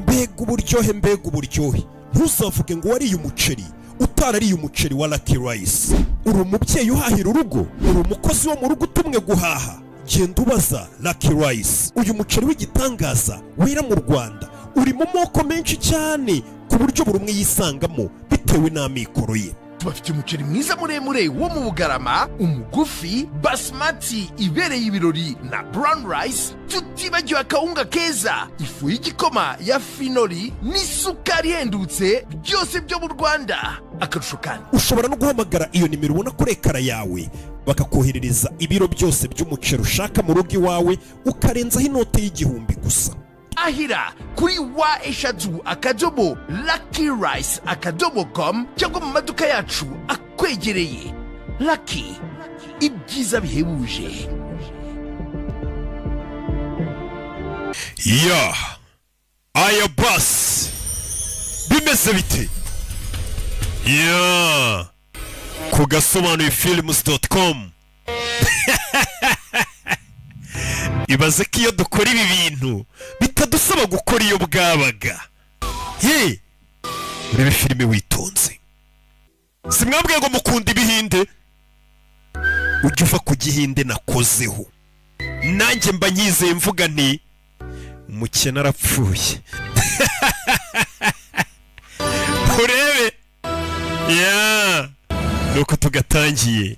mbega uburyohe ntuzavuge ngo wariye umuceri utarariye umuceri wa Lucky Rice. Uri umubyeyi uhahira urugo, uri umukozi wo mu rugo utumwe guhaha, genda ubaza Lucky Rice. Uyu muceri w'igitangaza wera mu Rwanda uri mu moko menshi cyane ku buryo buri umwe yisangamo bitewe n'amikoro ye. Tubafite umuceri mwiza muremure wo mu Bugarama, umugufi, basmati ibereye ibirori na brown rice, tutibagiwe akawunga keza, ifu y'igikoma ya finoli n'isukari ihendutse, byose byo mu Rwanda. Akarusho kandi ushobora no guhamagara iyo nimero ubona kuri ekara yawe bakakoherereza ibiro byose by'umuceri ushaka mu rugo iwawe ukarenzaho inote y'igihumbi gusa. Ahira kuri wa eshatu akadomo luckyrice.com cyangwa mu maduka yacu akwegereye. Lucky, ibyiza bihebuje. Ya aya basi bimeze bite? Ya ku Gasobanuye films.com. Ibaze ko iyo dukora ibi bintu bitadusaba gukora iyo bwabaga. Ye urebe filime witonze. Simwambwiye ngo mukunda ibihinde? Ujya uva ku gihinde nakozeho, nanjye mba nyizeye mvuga nti umukene arapfuye. Urebe ya nuko tugatangiye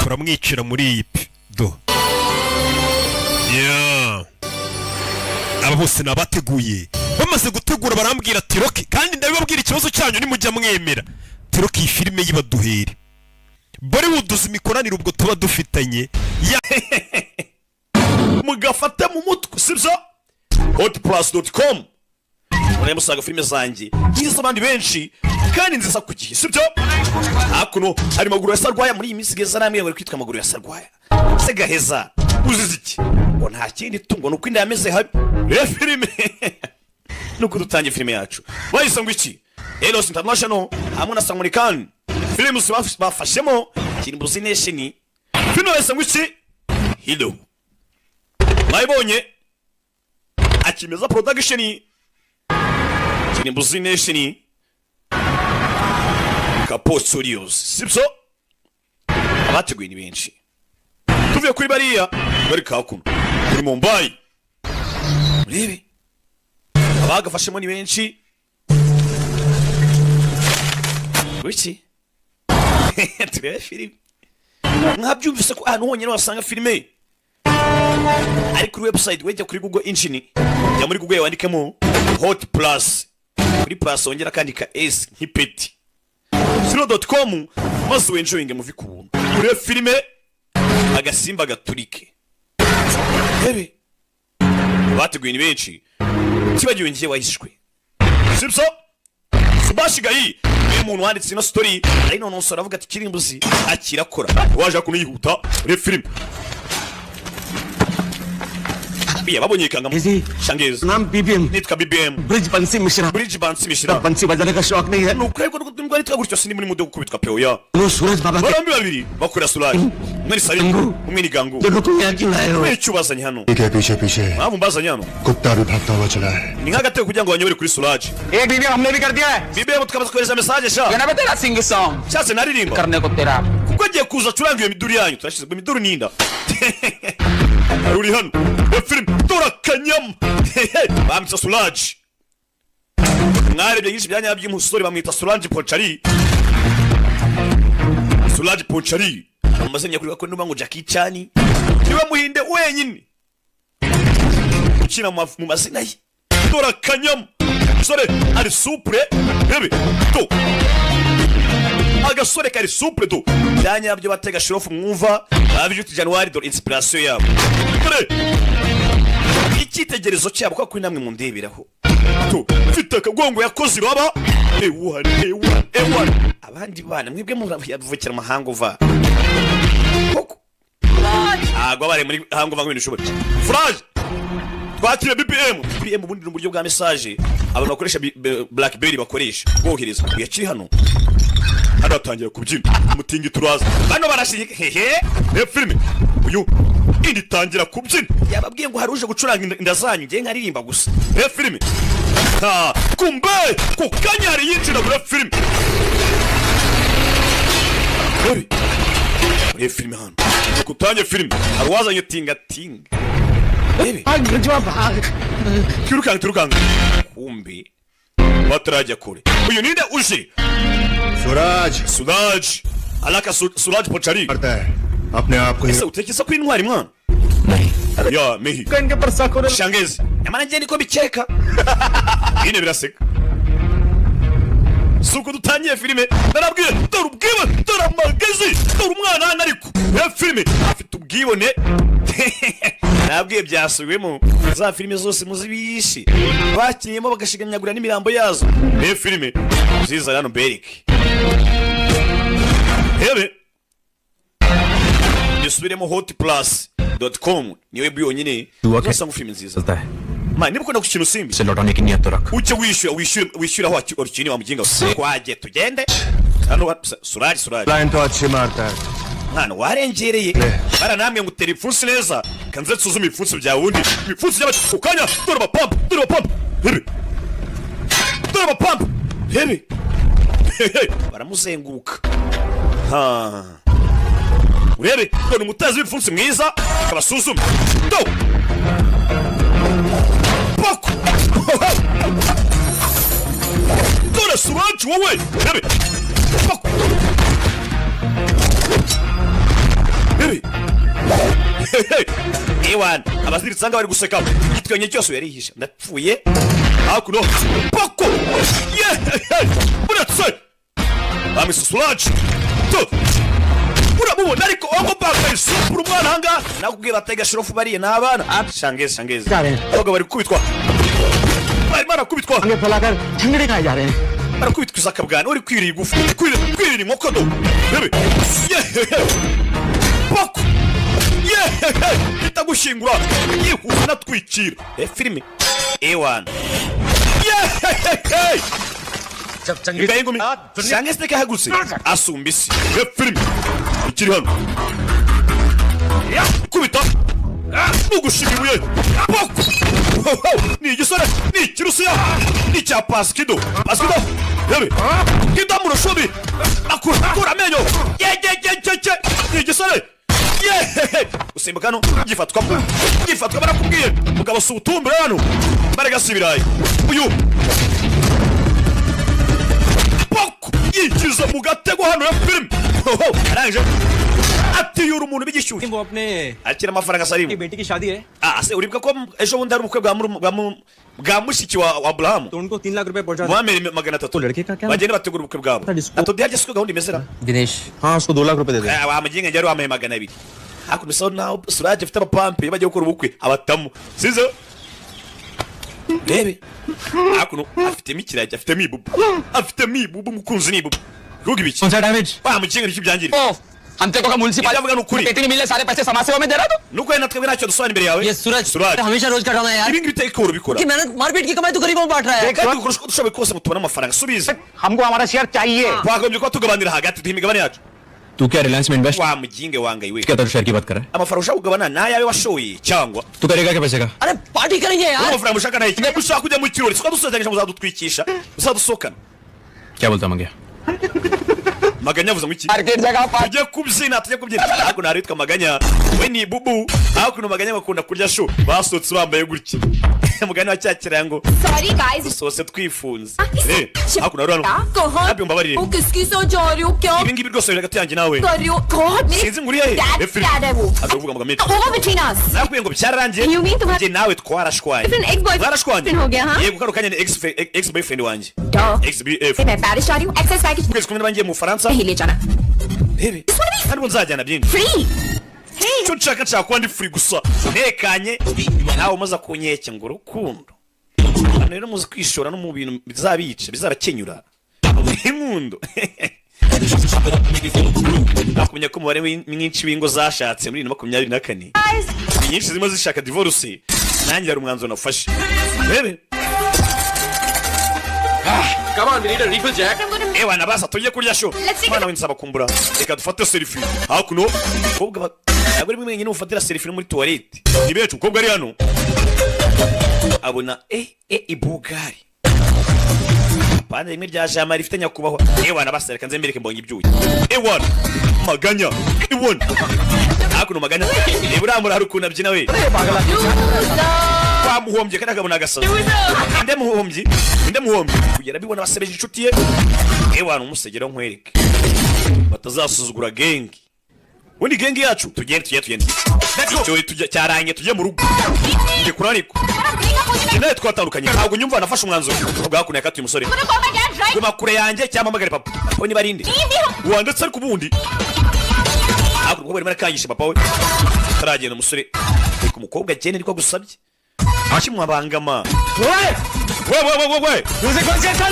turamwicira muri iyi do. Ya aba bose nabateguye, bamaze gutegura barambwira ati Roki, kandi ndabibabwira ikibazo cyanyu nimujya mwemera Roki iyi filime yibaduhere Bollywood uzi imikoranire ubwo tuba dufitanye mugafata mu mutwe sibyo. hotplus.com urebe musaga filime zanjye nziza abandi benshi kandi nziza ku gihe sibyo. hakuno hari maguru ya sarwaya muri iyi minsi geza namwe bari kwitwa maguru ya sarwaya se gaheza uzize iki ngo nta kindi tungo nuko inda yameze habi. Reba filime nuko dutangiye filime yacu bahise ngo iki Eros International hamwe na Samurikan films bafashemo Kirimbuzi Nation. Filime bahise ngo iki Hilo mwayibonye akimeza production Kirimbuzi Nation Kapo Studios sibyo. Abateguye ni benshi tuvuye kuri bariya bari kakuno kuri Mumbai. Urebe abagafashemo ni benshi. Wiki turebe filime mwabyumvise ko ahantu honyine wasanga filime ari kuri website. Wejya kuri Google Engine, jya muri Google wandikemo Hot Plus, kuri plus wongera kandika S nk'ipeti .com maze wenjoyinge muvi ku buntu. Urebe filime agasimba gaturike. Hebe bateguye ni benshi tibagiwe ngiye wahishwe sibyo. Subashigayi umuntu wanditse ino story ari none nsora avuga ati Kirimbuzi akirakora waje kuyihuta. Urebe filime biya babonye kanga shangeza नाम BBM nitwa BBM bridge बंसी मिश्रा बंसी बजाने का शौक नहीं है nukwego ndwari twagurutse sindi muri mudo gukubitwa peo ya नो सूरज बाबा के barambi babiri bakora Suraj umwe ni Saringo umwe ni Gangu दोनों को यहाँ क्यों लाए हो icyo bazanye hano के पीछे पीछे mpamvu mbazanye hano कुत्ता भी भागता हुआ चला है ni nk'agateko kugira ngo banyobore kuri Suraj. एक BBM हमने भी कर दिया है BBM tukamaze kohereza message sha क्या ना बता तेरा सिंग सॉन्ग cyase naririmba करने को तेरा kuko agiye kuza curanga iyo miduri yanyu turashize ngo miduri ninda uri hano film tora kanyam bamwita Suraj. Mwarebye nyinshi byanya by'umusore bamwita Suraj Ponchari. Suraj Ponchari amazenya kuri ko ndumva ngo Jackie Cyane niwe muhinde wenyine ukina mu mazina ye. Tora kanyam sore ari supre bebe to agasore kari supre to byanya byo batega shirofu mwumva abijute January do inspiration yabo. Icyitegerezo cyabo ko kuri namwe mu ndeberaho to mfite akagongo yakoze iraba ewa abandi bana mwebwe mu yavukira amahanga uva koko agwa bare muri hango vangu n'ishobora Suraj kwakira BPM ubundi ni uburyo bwa message abantu bakoresha Blackberry bakoresha bwohereza yakiri hano hatangira kubyina umutingi turaza bano barashyiga hehe filime uyu indi tangira kubyina yababwiye ngo haruje gucuranga inda zanyu ngiye nkaririmba gusa filime kumbe ku kanyari yinjira muri filime filime hano kutangiye filime arwazanye tinga turukanga kumbe batarajya kure uyu ninde uje Suraj alaka Suraj Pochari करता है अपने आप को ese utekeza ko intwari mwana ya mehi इनके पर Sakore shangezi nyamara ngiye niko bikeka ine biraseka suko dutangiye filime narabwiye dore ubwibone dore amagezi dore umwana hano ariko filime afite ubwibone nabwiye byasubiwemo za filime zose muzibishi bakiyemo bagashiganyagura n'imirambo yazo filime Nziza hano berike hebe nisubiremo hotplus.com niwe byonyine urasanga filime nziza चलता है mani niba ukunda ku kintu simbi से लौटाने की नियत तो रख uce wishyura aho orikini wa muginga kwaje tugende hano Suraj line तो अच्छी मारता है mwana warengereye baranamwe ngo utera ipfunsi neza kanze tsuzume ipfunsi bya wundi ipfunsi by'abati ukanya dore abapampa hebe dore abapampa hebe baramuzenguruka urebe dore umutazi w'ipfunsi mwiza abasuzuma do pako dore Suraj wowe hebe pako ewan abaziritse anga bari guseka igitwenye cyose yarihisha ndapfuye hakuno pako buratse bamisusulaje to uramubona ariko wango baka isupura umwana hanga nakubwiye batega shirofu bariye n'abana shangeze abagabo bari kubitwa bari barakubitwa आगे फैलाकर झंडे खाए जा रहे हैं barakubitwa izakabwana uri kwirira igufu kwirira inkoko do bebe pako itagushingura yihuza natwikira filime ewan जब चंगी imbere y'ingumi shangeze teka hagutse asumba isi filime ikiri hano kubita nugushimiye pako ni igisore ni ikirusiya ni icya paskido bebe kidamuro shobi akura amenyo ni igisore usimbuka hano gifatwa barakubwiye mugabo si utumbure hano baragasibiraye uyu pako yikiza mu gatego hano ya filime arangije atiyura umuntu bigishyuye वो अपने akira amafaranga asarimu बेटी की शादी है se uribuka ko ejo bundi hari ubukwe bwa mushiki wa Abraham तो उनको 3 लाख रुपए पहुंचा muhameri 300 लड़के का क्या bagenda bategura ubukwe bwabo atodiyaje siko gahunda imezera Dinesh हाँ उसको 2 लाख रुपए दे दे wamuginga njye ari wamaye 200 hakuno so naho Suraj afite abapampe bagiye gukora ubukwe abatamu sizo bebe hakuno afite mikirage afite mibubu mukunzi nibubu rugi biki कौन सा damage wamuginga nicyo byangirira हम तेरे को म्युनिसिपल यार नौकरी बेटी ने मिले सारे पैसे समाज सेवा में दे रहा तू nuko natwe binacyo dusubira imbere yawe ये सूरज हमेशा रोज का ड्रामा है यार ibingi biteka urubikora कि मेहनत मारपीट की कमाई तो गरीबों में बांट रहा है kandi ukoresha dushoboye kose mutubona amafaranga subiza हमको हमारा शेयर चाहिए twagombye kuba tugabanira hagati duha imigabane yacu तू क्या रिलायंस में इन्वेस्ट wamuginge wangaye we क्या तो शेयर की बात कर रहा है amafaranga ushaka kugabana nayawe washoye cyangwa तू करेगा क्या पैसे का अरे पार्टी करेंगे यार amafaranga ushaka nayo kimwe ushaka kujya mu kirori siko dusozanyije muzadutwikisha muzadusokana क्या बोलता मंगे maganya avuze ngo iki market जगह पर tujye kubyina ariko nari witwa maganya we ni bubu aho kuno maganya bakunda kurya show basotse bambaye gutya mugani wa cyakira ngo sorry guys sose twifunze ariko nari hano कहाँ nabyo mbabarire वो किसकी सोच जा रही हो क्या ibi ngibi rwose biri hagati yanjye nawe कर रही हो गॉड मेरी sinzi nguriye he That's bad है वो akavuga ngo mete over between us nakubwiye ngo byararangiye You mean तुम्हारा njye nawe twarashwaye Different ex-boyfriend twarashwanye हो गया, हाँ? yego kano kanya ni ex boyfriend wanjye Duh. ex bf मैं Paris जा रही हूँ access package kwezi kumwe n'abangiye mu Faransa नहीं ले जाना bebe kandi ngo nzajyana byinshi free cyo nshaka kuba ndi free gusa ntekanye nawe umaze kunyeke ngo urukundo rero muzi kwishora no mu bintu bizabica bizabakenyura inkundo nakumenya ko umubare mwinshi w'ingo zashatse muri 2024 nyinshi zirimo zishaka divorce nanjye ari umwanzuro nafashe bebe Come on, we need a refill, Jack. ewa nabasa tujye kurya show mwana winsaba kumbura reka dufate selfie hakuno kobwa abari mwenyine ufatira selfie muri toilette nibecu kobwa ari hano abona ibugari bana rimwe rya jama rifite nyakubaho ewa nabasa reka nzembereke mbonye ibyuye ewa maganya ewa hakuno maganya eburamura hari ukuntu abyina we muhombye kandi akabona agasaza inde muhombye kugera bibona basebeje inshuti ye ewana umusegero nkwereke batazasuzugura gengi undi gengi yacu tugende cyo tujya cyaranye tujye mu rugo nde kurariko nawe twatandukanye ntabwo nyumva nafashe umwanzuro ubwo hakuno yakatuye umusore guma kure yanjye cyangwa magare papa aho ni barinde wandetse ariko ubundi hakuno ubwo bari kangisha papa we taragenda umusore ariko umukobwa cyane ariko gusabye Achimwabangama. We.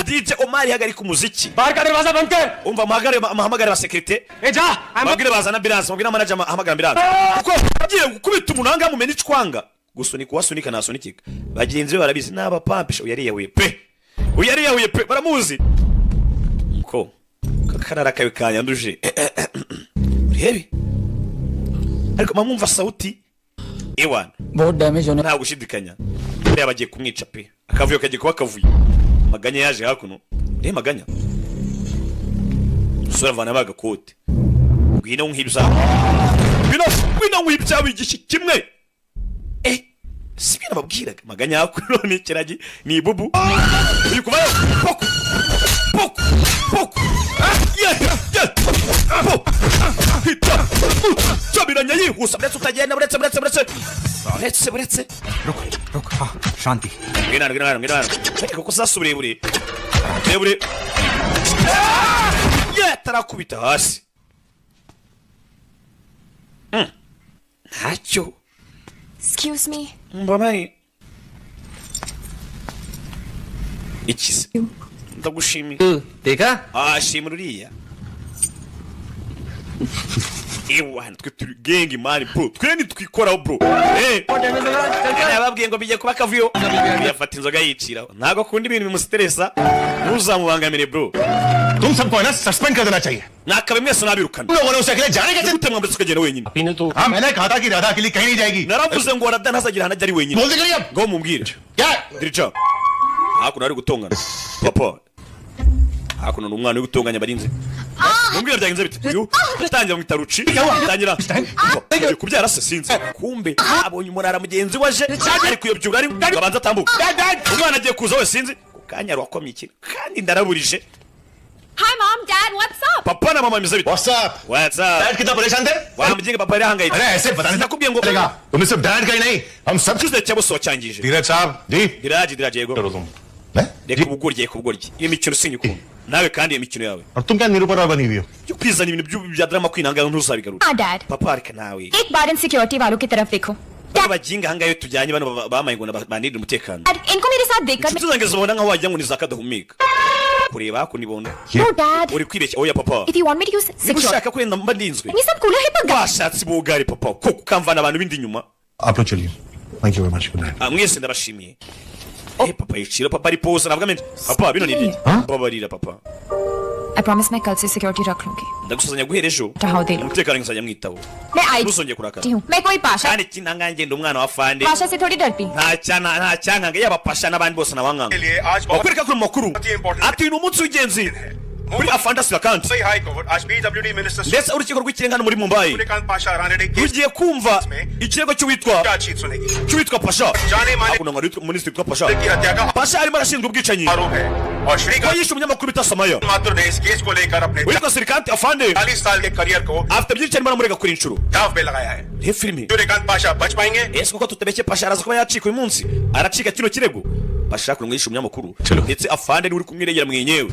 DJ Omar hagarika umuziki. बाहर का दरवाजा बंद कर Umva mahamagare ba security. जा Mabwire bazana ambulance, mabwire manager ahamagara ambulance. Kuko agiye gukubita umunanga mu meni cwanga. Gusunika wasunika nasunikika. Bagenzi be barabizi naba pampisha uyariye pe. Baramuzi. Ko kakarara kawe kanyanduje. Urebe. Ariko mamumva sauti. Ewan. बहुत डैमेज होने Nta gushidikanya. Buriya bagiye kumwica pe. Akavuyo kagiye kuba kavuye. Maganya yaje hakuno. Maganya. Sura vana bagakote. Ngwino nkibza. Ngwino nkibza wigishi kimwe. Sibina babwiraga maganya hakuno ni kiragi ni bubu. Uri kubayo. Pok. Hita. Sabiranya yihuse buretse utagenda buretse. रुक हाँ शांति Ngirana. Kuko sasubire bure. Tarakubita hasi. Ntacyo. Excuse me. Mbamari. Ikize. Ndagushimiye. देखा Shimira uriya. Ewa twe turi gengi mani bro. Twe ni twikoraho bro. Nababwiye ngo bijye kuba kavuyo. Yafata inzoga yicira. Ntago kundi ibintu bimustressa. Ntuzamubangamire bro. तुम सबको है ना सस्पेंड कर देना चाहिए Nakabe mwese nabirukana. तुम लोगों ने उसे अकेले जाने कैसे Gute mwambutse ukagenda wenyine. हाँ मैंने कहा था कि राधा अकेली कहीं नहीं जाएगी Naravuze ngo Radha ntazagira hana ari wenyine. बोल दे करिए अब Ngo mumbwire. क्या Dirija. Hakuno ari gutongana. Papa. Hakuno n'umwana uri gutonganya barinze. Mumbwire byagenze bite? Uyu tangira mu taruci. Tangira. Kubyara se sinzi. Kumbe abonye umunara mugenzi waje. Ari kuyobyura ari gabanza tambuka. Umwana agiye kuza we sinzi. Kanya rwakomye iki. Kandi ndaraburije. Hi mom, dad, what's up? Papa na mama mize bite? WhatsApp dad कितना परेशान थे Wa mujinga papa yari hangayitse. अरे ऐसे बताने Nakubwiye ngo चलेगा तुम्हें सिर्फ डैड का ही नहीं हम सब cyuze cyabo cyangije. धीरज साहब जी Diraje yego. करो तुम मैं Reka ubugoryi. Iyo mikino sinyuko. Nawe kandi iyo mikino yawe. और तुम क्या निरूपण बनी हुई हो Yo kwizana ibintu bya drama kwinanga ntuzabigarura. हाँ dad. Papa areka nawe. एक बार इन सिक्योरिटी वालों की तरफ देखो. Abajinga hangayo tujyanye bano bamaye ngo banirira umutekano. Dad, इनको मेरे साथ देखकर Tuzange zibona nka wajya ngo nizakadahumeka. Kureba ko nibona. No dad. Uri kwibeshya oya papa. If you want me to use security. Ushaka kwenda mba ndinzwe. ये सब कूलर है पर Washatse bugari papa ko kukamvana abantu bindi nyuma. आप लोग चलिए thank you very much good night Mwese ndabashimiye. Papa yicira papa ari pose navuga mente. Papa bino ni ibiki? Babarira papa. I promise मैं कल से सिक्योरिटी रख लूंगी. Ndagusazanya guhera ejo. Taho de. Umutekano ngisanya mwitaho. मैं आई Ntuzongeye kurakara. हूँ. मैं कोई Pasha Kandi kinanganje ndi umwana wa fande. Pasha से थोड़ी डरती. Nta cyanganga yabapasha n'abandi bose nabanganga. Bakwereka ko makuru. Ati ni umunsi w'ingenzi. Muri afandasi vakanti. High court आज PWD minister Ndetse urukiko rw'ikirenga hano muri Mumbai. Suryakant Pasha Rane ने Rugiye kumva ikirego cy'uwitwa बातचीत सुनेगी cy'uwitwa Pasha. जाने माने Hakuno ngari minisitiri witwa Pasha. की हत्या का Pasha arimo arashinzwe ubwicanyi. आरोप है और Ko Shrikant yishe umunyamakuru bita Samaya. Mathur ने इस केस को लेकर अपने Witwa Sirikanti afande. 40 साल के करियर को Afite byinshi arimo aramurega kuri inshuro. दाव पे लगाया है He filimi. सूर्यकांत पाशा बच पाएंगे Ese koko tutabeshye Pasha araza kuba yacika uyu munsi. Aracika kino kirego. Pasha kuno yishe umunyamakuru. Chalo. Ndetse afande ni uri kumwiregera mwenyewe.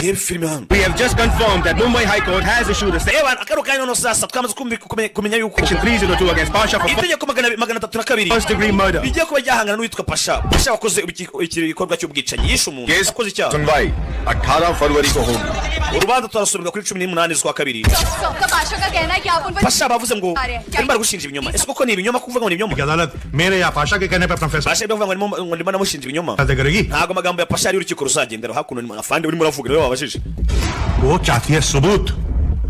reba filime hano. We have just confirmed that Mumbai High Court has issued a reba akaruka no sasa twamaze kumenya yuko section 302 against Pasha for itegeko 302 first degree murder. bigiye kuba ryahangana n'uwitwa Pasha wakoze igikorwa cy'ubwicanyi yishe umuntu yakoze icyaha. सुनवाई 18 फरवरी को होगी. urubanza turasubirwa kuri 18 z'ukwa kabiri. Pasha का कहना है कि आप उन पर Pasha bavuze ngo barimo baragushinja ibinyoma. Ese koko ni ibinyoma kuvuga ngo ni ibinyoma? अदालत मेरे या पाशा के कहने पर अपना फैसला Pasha bavuga ngo ndimo namushinja ibinyoma. करेगी. ntago amagambo ya Pasha ari urukiko ruzagendera hakuno ni afande urimo uravuga rero wabashije. वो चाहती है सबूत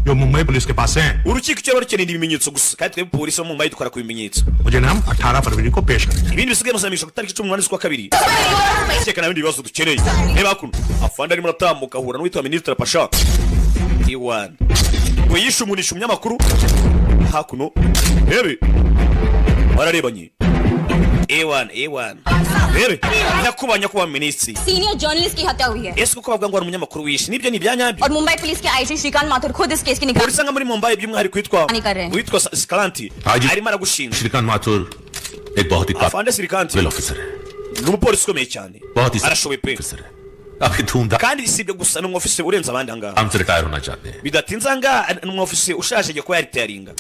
जो मुंबई पुलिस के पास हैं. urukiko cyo rukeneye ibimenyetso gusa kandi twebwe polisi yo mu Mumbai dukora ku bimenyetso. मुझे नाम 18 फरवरी को पेश करें. ibindi bisigaye musamisha ku tariki 18 z'ukwa kabiri. cyeka nabindi bibazo dukeneye. reba hakuno afande arimo aratambuka ahura n'uwitwa Ministre Pasha. Iwan ngo yishe umunisha umunyamakuru hakuno rebe bararebanye. Ewan rebe nyakubanya kuba minisitiri. Senior journalist की हत्या हुई है ese kuko bavuga ngo ari umunyamakuru wishe nibyo ni ibyanyabyo. और मुंबई पुलिस के आईजी श्रीकांत माथुर खुद इस केस की निगरानी polisi nga muri Mumbai by'umwihariko witwa Sikalanti arimo aragushinja. Shrikant माथुर एक बहुत ही afande Sikalanti काबिल ऑफिसर है. ni umupolisi ukomeye cyane arashoboye pe अभी धूमधाम kandi si ibyo gusa ni umufisi urenze abandi ahangaha. हमसे रिटायर होना चाहते हैं bidatinze ahangaha ni umufisi ushaje agiye kuba yaritaringa.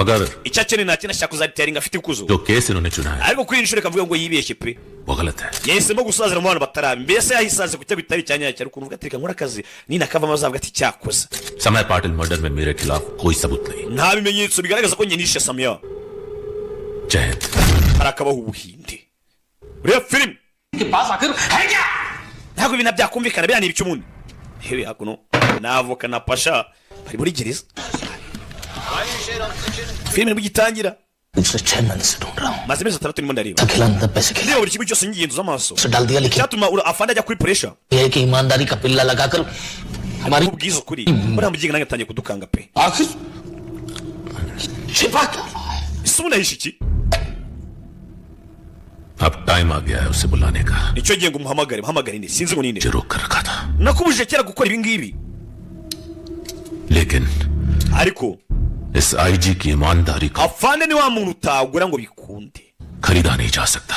मगर icyo akeneye nta kintu ashaka kuzaritaringa afite ikuzo. जो केस इन्होंने चुना है ariko kuri iyi nshuro kavuga ngo yibeshye pe वो गलत है. yahisemo gusazira mu bantu batarabi mbese yahisaze ku cyo bitari cyanya cyane ukuntu uvuga ati reka nkora akazi nina kavamo azavuga ati cyakoze. समय पाटिल मर्डर में मेरे खिलाफ कोई सबूत नहीं. nta bimenyetso bigaragaza ko njye nishe Samya. जय Hind. harakabaho ubuhinde. reba filime के पास आखिर है क्या? ntabwo ibintu byakumvikana biriya ni ibiki ubundi. hewe hakuno n'avoka na Pasha bari muri gereza. filime nibwo igitangira पिछले 6 महीने से ढूंढ रहा हूँ. maze amezi 6 ndimo ndareba अकेला अंदर पैसे खिला niba buri kimwe cyose ngigenzuza amaso से डाल दिया लेकिन cyatuma afande ajya kuri pressure. ये कि ईमानदारी का पिल्ला लगाकर हमारी ubwiza ukuri buriya mugiga nange atangiye kudukanga pe. आखिर छिपा क्या? ese ubu nahishe iki? अब टाइम आ गया है उसे बुलाने का. nicyo gihe ngo muhamagare inde sinzi ngo ninde. मुझे रोक कर रखा था nakubujije kera gukora ibi ngibi लेकिन ariko इस आईजी की ईमानदारी को afande ni wa muntu utagura ngo bikunde. खरीदा नहीं जा सकता.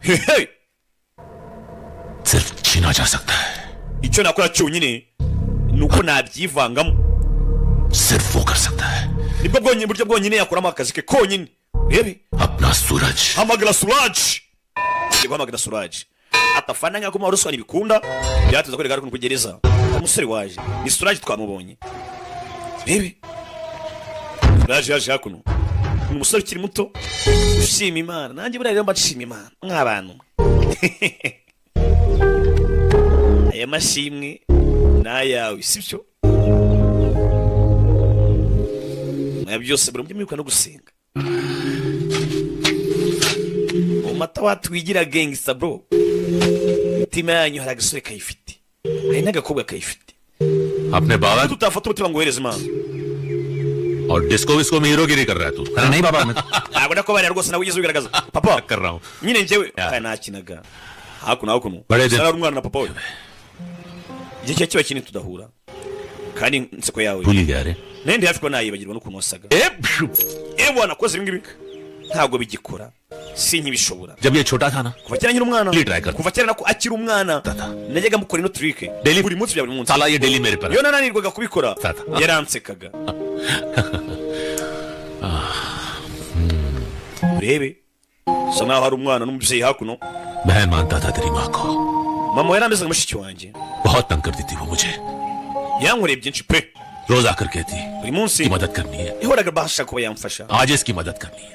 Hehe. सिर्फ छीना जा सकता है. icyo nakora cyonyine ni uko nabyivangamo. सिर्फ वो कर सकता है. nibwo bwonyine buryo bwonyine yakuramo akazi ke konyine. rebe अपना सूरज. hamagara Suraj. ngiye guhamagara Suraj atafana nk'ako mu ruswa ntibikunda byateza kwereka ariko kugereza umusore waje ni Suraj twamubonye. rebe Suraj yaje hakuno ni umusore ukiri muto ushima Imana nanjye buriya rero mbashima Imana nk'abantu. aya mashimwe n'ayawe sibyo aya byose buri mwibuka no gusenga umata watwigira gangsta bro. imitima yanyu hari agasore kayifite hari n'agakobwa kayifite. अपने बाबा tutafata umutima ngo uhereze Imana. और disco visco में हीरोगिरी कर रहा है तू. अरे नहीं बाबा मैं ntabwo ndakubabarira rwose nawe ugeze ubigaragaza papa कर रहा हूँ. nyine njyewe nakinaga hakuno Bare de- sara umwana na papa we igihe cyo kiba kinini tudahura kandi inseko yawe भूल ही गया रे. nende hafi ko nayibagirwa n'ukuntu wasaga. bwana koze ibi ngibi ntabwo bigikora sinkibishobora. जब ये छोटा था ना kuva kera nyiri umwana Really try kar. kuva kera nako akiri umwana Tata. najyaga mukora ino trick Daily- buri munsi bya buri munsi. साला ये डेली मेरे पर iyo nananirwaga kubikora Tata. yaransekaga. urebe sa naho hari umwana n'umubyeyi hakuno. बहन मानता था तेरी माँ को. mama we yarameze nka mushiki wanjye बहुत तंग करती थी वो मुझे. yankoreye byinshi pe रोज आकर कहती buri munsi की मदद करनी है. yahoraga bashaka kuba yamfasha. आज इसकी मदद करनी है.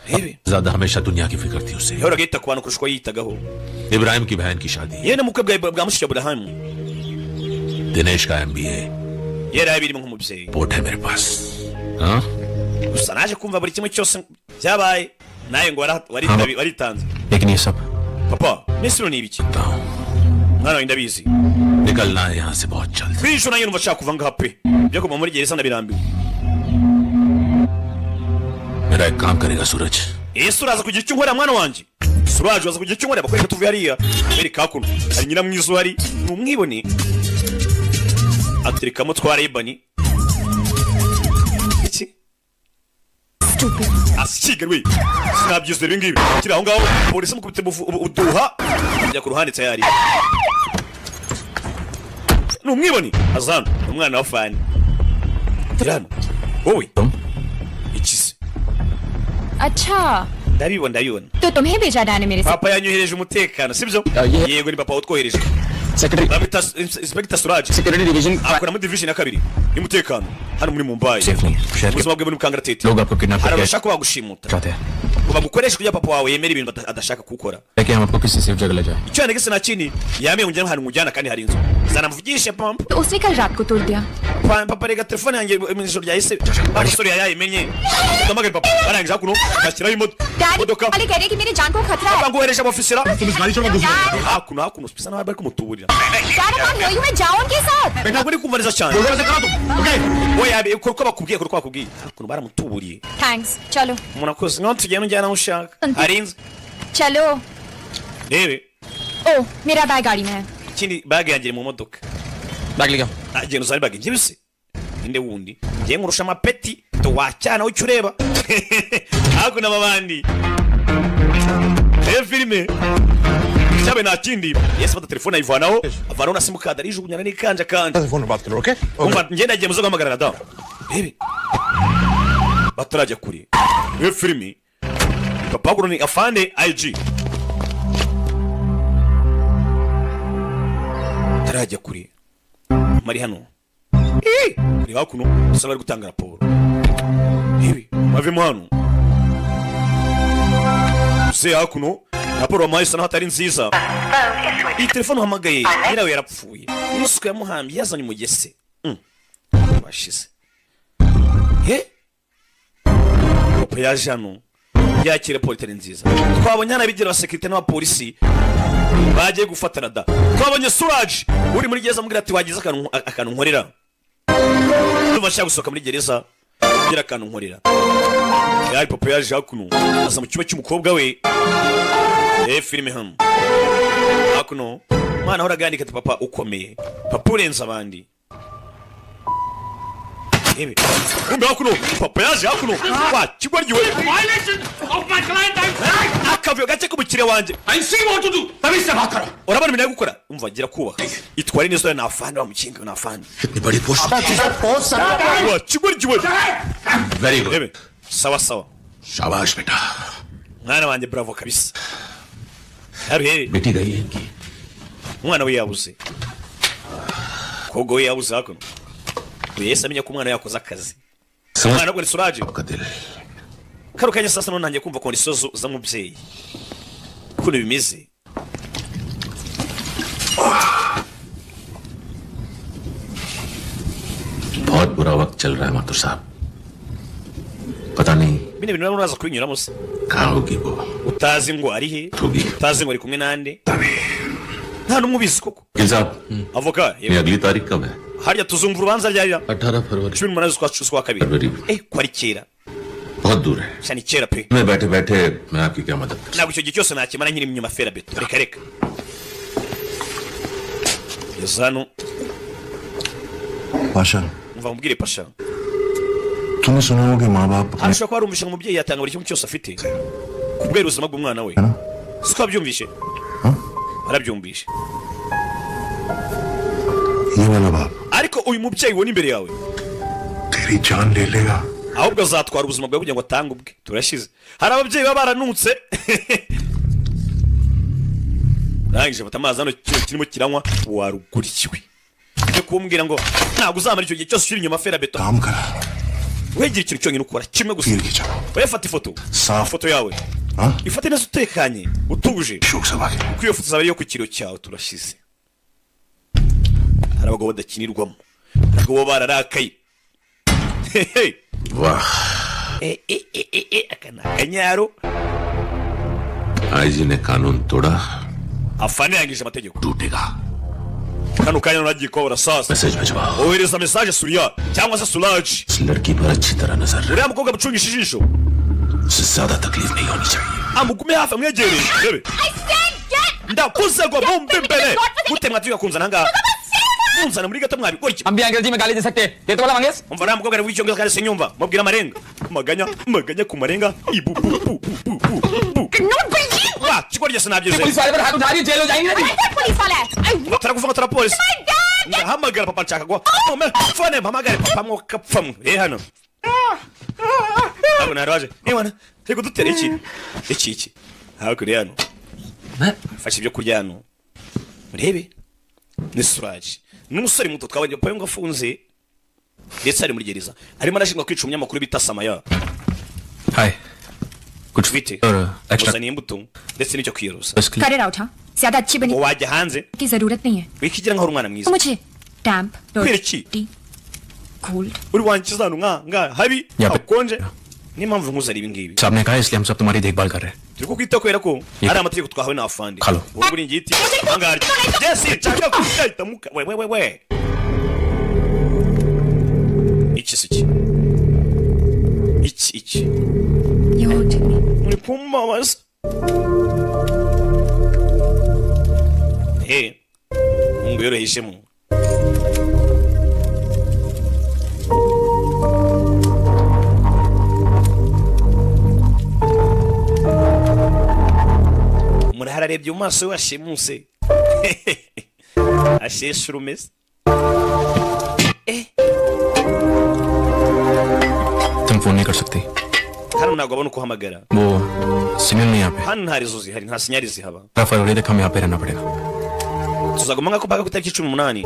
rebe ज्यादा हमेशा दुनिया की फिक्र थी उसे. yahoraga yita ku bantu kurusha uko yitagaho. Ibrahim की बहन की शादी. yewe n'umukwe bwa mushiki wa Aburahamu Dinesh का MBA yari abirimo nk'umubyeyi. Report है मेरे पास. हाँ gusa naje kumva buri kimwe cyose byabaye nawe ngo waritanze. लेकिन ये सब papa mesiro ni ibiki mwana wawe ndabizi निकलना है यहाँ से बहुत जल्द. kuri inshuro nayo numva nshaka kuva ngaha pe byo kuva muri gereza ndabirambiwe. मेरा एक काम करेगा सूरज. ese uraza kugira icyo unkorera mwana wanjye. Suraj waza kugira icyo unkorera bakwereka tuvuye hariya bereka hakuno hari nyina mwiza uhari numwibone aterekamo twara ibani iki asikiga we sinabyize ibi ngibi kiri aho ngaho polisi mukubite uduha ajya ku ruhande tayari numwiboni azana umwana wa fani tirano wowe ikise अच्छा ndabibona तो तुम्हें भेजा डाने मेरे से papa yanyohereje umutekano sibyo yego ni papa utwohereje Secretary. babita inspector Suraj Security division. akora muri division ya kabiri y'umutekano hano muri Mumbai Safe नहीं शहर के ubuzima bwe muri kangaratete लोग आपको किडनैप hari करके abashaka bagushimuta चाहते हैं ngo bagukoreshe kugira papa wawe yemera ibintu adashaka gukora लेकिन हम आपको किसी सेफ जगह ले जाए icyo yanegese na kini yamenye ngo njyana mujyana kandi hari inzu zanamuvugishe pampa तो उसने कल रात को तोड़ दिया papa rega telefone yanjye mu ijoro ryahise abasore yayimenye ndamagaye papa arangije hakuno akashyiraho imodoka वाले कह रहे हैं कि मेरी जान को खतरा है bangohereje abofisira hakuno bisa naho bari kumutuburira मैं जाऊं उनके साथ ntabwo uri kumva neza cyane oya uko bakubwiye hakuno baramutuburiye thanks चलो umuntu akoze nkaho tugenda ujyana aho ushaka hari inzu चलो rebe ओ मेरा बैग गाड़ी में है ikindi bage yanjye mu modoka bag लेगा agenda uzane bage njye bise inde wundi ngiye nkurusha amapeti to wacyana ucyo ureba hakuno abandi filime cyabe nta kindi yesi fata telefone ayivanaho avanaho na simukadi arijugunyana n'ikanja kandi phone पर बात करो okay umva ngenda agiye muzo guhamagara da rebe batarajya kuri iyo filime papa kuri ni afande IG tarajya kuri mari hano uri hakuno usa bari gutanga raporo ibi mavemo hano se hakuno raporo mahisa naho atari nziza iyi telefone uhamagaye nyirawe yarapfuye n'isuku yamuhambye yazanye umugese bashize papa yaje hano yakire politeri nziza twabonye hano abigira abasekirite n'abapolisi bagiye gufatana da twabonye Suraj uri muri gereza amubwira ati wagize akantu nkorera ndumva nshaka gusohoka muri gereza kugira akantu nkorera yari papa yaje hakuno aza mu cyumba cy'umukobwa we filime hano hakuno mwana ahora agandika ati papa ukomeye papa urenze abandi kumbe hakuno papa yaje hakuno wa kigwaryiwe akavuyo gake k'umukire wanjye urabona ibintu gukora umva gira kubaha itware neza na afande bamukinga na afande wa kigwaryiwe very good sawa sawa शाबाश बेटा mwana wanjye bravo kabisa yaruhe बेटी गई है इनकी umwana we yabuze kogo we yabuze hakuno yese amenya ko umwana yakoze akazi umwana gwe Suraje का दिल karukanye sasa none nanjye kumva ko ndisozo za mubyeyi kuko bimeze बहुत बुरा वक्त चल रहा है मातुर साहब पता नहीं bine bintu naza kubinyuramo se कहाँ होगी वो utazi ngo ari he होगी utazi ngo ari kumwe nande nta numwe ubizi koko वकील साहब avoka ये अगली तारीख कब है harya tuzumva urubanza ryarira 18 फरवरी 18 z'ukwa kabiri फरवरी ko ari kera बहुत दूर है cyane kera pe मैं बैठे बैठे मैं आपकी क्या मदद कर ntabwo icyo gihe cyose nakimara nkiri inyuma fera beto reka reka yazano Pasha umva mubwire pasha तूने सुना होगा माँ बाप arashobora kuba ari umushinga umubyeyi yatanga buri kimwe cyose afite kubwera ubuzima bw'umwana we siko wabyumvishe arabyumvishe ये वाला बाप ariko uyu mubyeyi ubona imbere yawe तेरी जान ले लेगा ahubwo azatwara ubuzima bwawe kugira ngo atange ubwe turashize hari ababyeyi baba baranutse rangije fata amazi hano kirimo kiranywa warugurikiwe cyo kumbwira ngo ntabwo uzamara icyo gihe cyose ushyira inyuma fera beto काम कर wegera ikintu cyonyine ukora kimwe gusa पीर की जगह wefata ifoto साफ ifoto yawe हाँ ifate neza utekanye utuje शोक सभा के kuko iyo foto izaba ariyo ku kiro cyawe turashize hari abagabo badakinirwamo abagabo bararakaye वाह aka ni akanyaro आईजी ने कानून तोड़ा afane yangije amategeko टूटेगा kano kanya nagiye kubabura sasa message भिजवाओ ohereza message Surya cyangwa se Suraj इस लड़की पर अच्छी तरह नजर uriya mukobwa mucungisha ijisho उससे ज्यादा तकलीफ नहीं होनी चाहिए amugume hafi amwegereye rebe ndakuze ngo bumve imbere gute mwatiga kunzana ngaha kunzana muri gato mwabikora iki हम भी अंग्रेजी में गाली दे सकते हैं ये तो वाला Mangesh umva nta mukobwa ari w'icyongereza kandi sinyumva mubwira amarenga maganya ku marenga ibu bu bu bu bu bu wa kigwa ryese nabyize police वाले पर हाथ उठा रही है जेल हो जाएंगे ना जी पुलिस वाला है batarakuvuga tara polisi ndahamagara papa nshaka guha fone mpamagare papa mwo kapfamwe hano abo naraje niwana rego dutere iki hakuri hano fasha ibyo kurya hano urebe ni suraje n'umusore muto twabanye payo ngo afunze ndetse ari muri gereza arimo arashinjwa kwica umunyamakuru bita Samaya. Hi. कुछ भी थे extra नहीं बुतूं ndetse n'icyo kwiyoruza Cut it out, huh? ज़्यादा अच्छी बनी wajya hanze की ज़रूरत नहीं है wikigira nka umwana mwiza मुझे damp dirty cold uri wankiza hano nga habi akonje ni mpamvu nkuzari ibi ngibi साहब ने कहा इसलिए हम सब तुम्हारी देखभाल कर रहे हैं turi kukwita kubera ko ari amategeko twahawe na afande Halo. wowe uri ngiti angari yes chaka kuita muka we iki muri kumamaza ngo yoroheshemo umuntu hararebye mu maso we washimuse asheshe urumeze तुम फोन नहीं कर सकती hano ntabwo abona uko uhamagara वो सिग्नल नहीं यहाँ पे hano nta rezo zihari nta sinyari zihaba फरवरी तक हमें यहाँ पे रहना पड़ेगा tuzaguma nk'ako mpaka ku itariki 18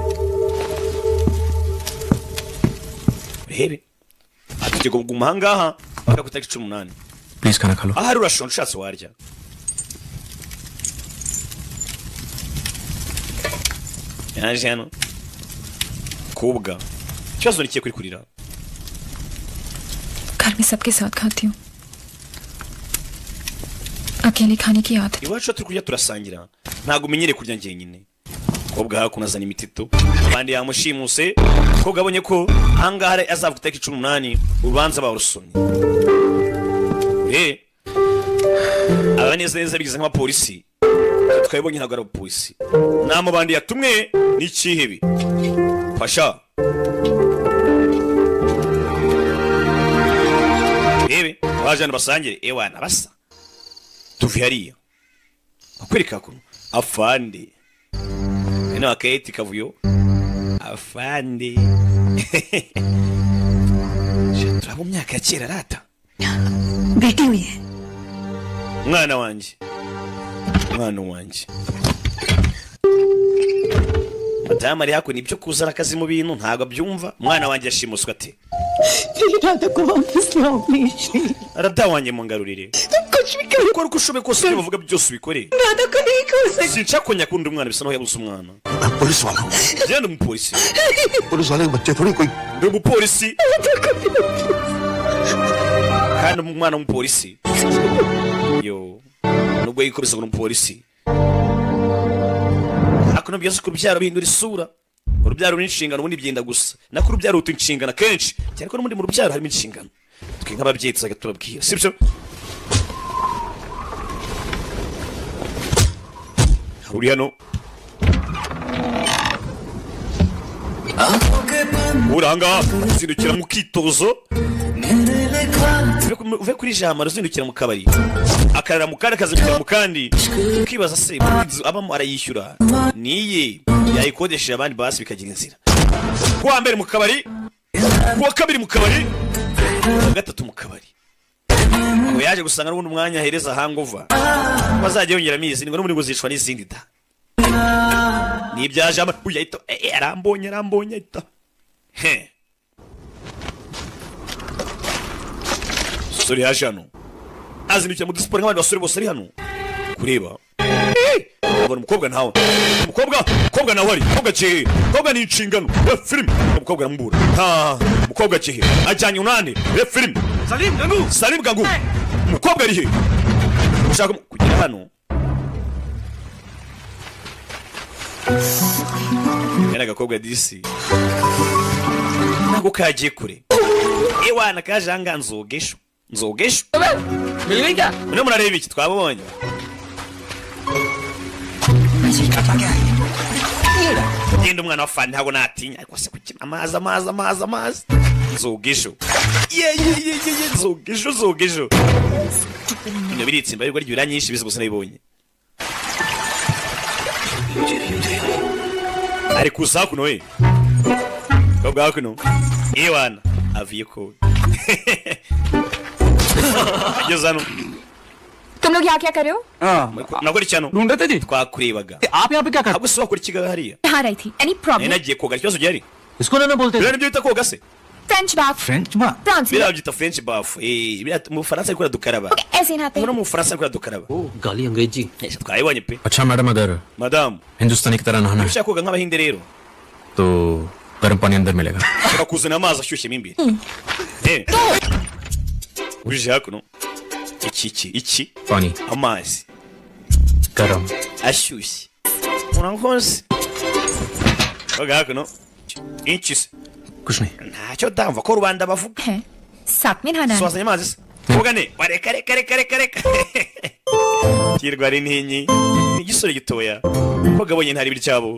urebe atujye kuguma ahangaha mpaka ku itariki 18 प्लीज खाना खा लो ahari urashonje ushatse warya yaje hano kubwa ikibazo ni kiye kuri kurira घर में सबके साथ खाती हूँ अकेले खाने की आदत iwacu turi kurya turasangira ntabwo umenyere kurya njyenyine kobwa hakuno azana imitito abandi yamushimuse kobwa abonye ko ahangaha azavuga itariki 18 urubanza barusomye abanezeza bigize nk'abapolisi twabonye ntabwo ari abapolisi nama bandi yatumwe n'ikihebi fasha wajana basangire ewana basa tuvi hariya akwereka kuno afande ino akayeti kavuyo afande turabo myaka ya kera rata बेटी हुई है mwana wanje madamu ari hakuno ibyo kuzana akazi mu bintu ntabwo abyumva mwana wanjye yashimuswe ate arada wanjye mungarurire ukora uko ushoboye kose ibyo bavuga byose ubikore sinshaka ko nyakunda umwana bisa naho yabuze umwana police वाला हूँ genda umupolisi police वाले के बच्चे थोड़ी कोई ndi umupolisi kandi umwana w'umupolisi yo nubwo yikubise ngo umupolisi akuno byose ku rubyaro bihindura isura urubyaro n'inshingano ubundi byenda gusa nako urubyaro ruta inshingano kenshi cyane ko n'ubundi mu rubyaro harimo inshingano twe nk'ababyeyi tuzaga tubabwira sibyo uri hano uranga uzindukira mu kitozo uve kuri jambo uzindukira mu kabari akarara mu kandi akazindukira mu kandi ukibaza se abamo arayishyura niye yayikodesheje abandi basi bikagira inzira kuwa mbere mu kabari kuwa kabiri mu kabari kuwa gatatu mu kabari ngo yaje gusanga n'ubundi umwanya ahereza hangover bazajya yongera amizi ngo n'ubundi buzishwa n'izindi da nibyaje uyahita arambonye ahita sori yaje hano azindukira mu disiporo nk'abandi basore bose ari hano kureba abona umukobwa ntawe umukobwa nawe ari umukobwa kihe umukobwa ni inshingano ya filime umukobwa arambura umukobwa kihe ajyanye unane ya filime Salim Gangu umukobwa ari he ushaka kugera hano yana gakobwa disi nako kagiye kure ewana kajanga nzogesho mill none murareba iki twabonye genda umwana wa fani ntabwo natinya ariko se kukina amazi nzogesho nzogesho ibyo biritsimba ariko ryura nyinshi bizi gusa nabibonye ari kuza hakuno we kobwa hakuno iwana aviye ko ageze hano तुम लोग यहाँ क्या कर रहे हो? nakora icyano ढूंढ रहे थे जी twakurebaga आप यहाँ पे क्या कर ahubwo si wakora ikigaga hariya यहाँ रही थी any nari problem? nagiye koga ikibazo gihari इसको ना बोलते biriya nibyo bita koga se French बाफ फ्रेंच माँ फ्रांस में biriya byita french bath biriya mu bufaransa ariko dukaraba ऐसे नहाते no हैं mu bufaransa ariko dukaraba गाली अंग्रेजी twayibonye pe अच्छा मैडम अगर madamu हिंदुस्तानी की तरह नहाना है ushaka koga nk'abahinde rero तो गर्म पानी अंदर मिलेगा ushobora kuzana amazi ashyushye mo imbere uje hakuno iki पानी amazi गरम ashyushye urankoze koga hakuno iki se कुछ नहीं ntacyo ndamva ko rubanda bavuga हैं साथ में नहाना है swazanye amazi se koga ne wareka reka kirwa ari ntinyi ni igisore gitoya ko gabonye ntari biryabo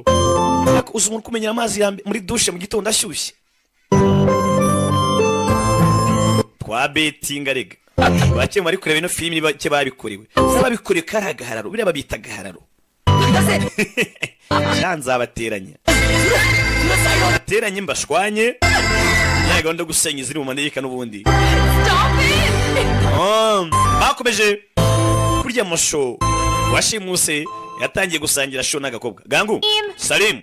uzi umuntu kumenyera amazi muri dushe mu gitondo ashyushye twa betinga rega bake bari kureba ino filimi bake babikorewe n'ababikorewe kari agahararo biriya babita agahararo nzabateranya bateranye mbashwanye ya gahunda yo gusenya iziri mu manegeka n'ubundi bakomeje kurya amasho washimuse yatangiye gusangira sho n'agakobwa gangu Salim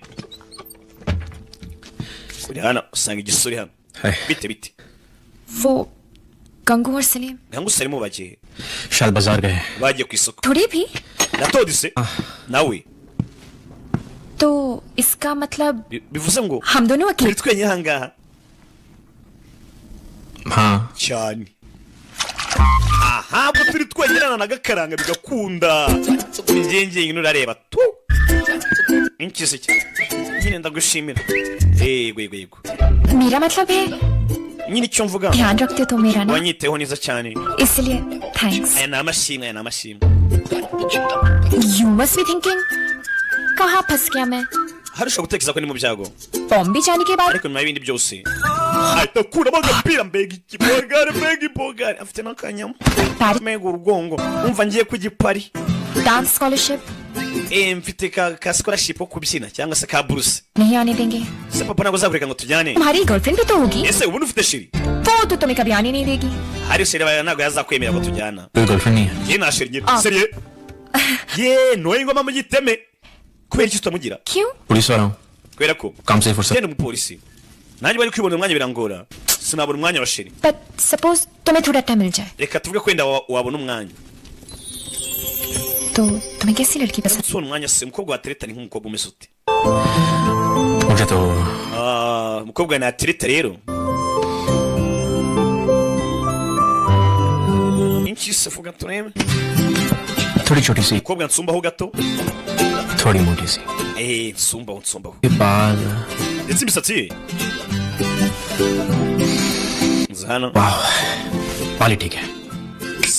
uri hano usanga igisuri hano bite वो गंगू और Salim gangu Salim bagiye शायद बाजार गए bagiye ku isoko थोड़ी भी natodise nawe तो इसका मतलब bivuze ngo हम दोनों turi अकेले twenyine ahangaha हाँ cyane aha bwo turi twenyine n'agakaranga bigakunda ingenge urareba tu inkise nyine ndagushimira yego मेरा मतलब है nyine icyo mvuga ध्यान रखते तो मेरा ना wanyiteho neza cyane इसलिए thanks aya ni amashimwe you must be thinking कहाँ फंस गया मैं hari ushobora gutekereza ko ni mu byago Bombay जाने के बाद ariko nyuma y'ibindi byose ahita akuramo agapira mbega ibogari afite n'akanyama mbega urugongo umva ngiye ku gipari dance scholarship mfite ka scholarship ko kubyina cyangwa se ka buruse नहीं आने देंगे se papa ntabwo azakureka ngo tujyane तुम्हारी गर्लफ्रेंड भी तो होगी ese ubundi ufite shiri वो तो तुम्हें कभी आने नहीं देगी hari shiri bawe ntabwo yazakwemera ko tujyana कोई गर्लफ्रेंड नहीं है ye nta shiri nyine seriye ye noye ingoma mu giteme kubera iki tutamugira क्यों पुलिस वाला हूँ kubera ko काम से फुर्सत genda umupolisi nanjye bari kwibonera umwanya birangora sinabona umwanya wa shiri but suppose तुम्हें थोड़ा टाइम मिल जाए reka tuvuge ko wenda wabona umwanya तो तुम्हें कैसी लड़की पसंद si umwanya se umukobwa watereta ni nk'umukobwa umeze ute मुझे तो umukobwa natereta rero inchi se vuga turebe थोड़ी छोटी सी umukobwa nsumbaho gato थोड़ी मोटी सी nsumbaho ये बाल ndetse imisatsi ye nzi hano वाह बाल ही ठीक है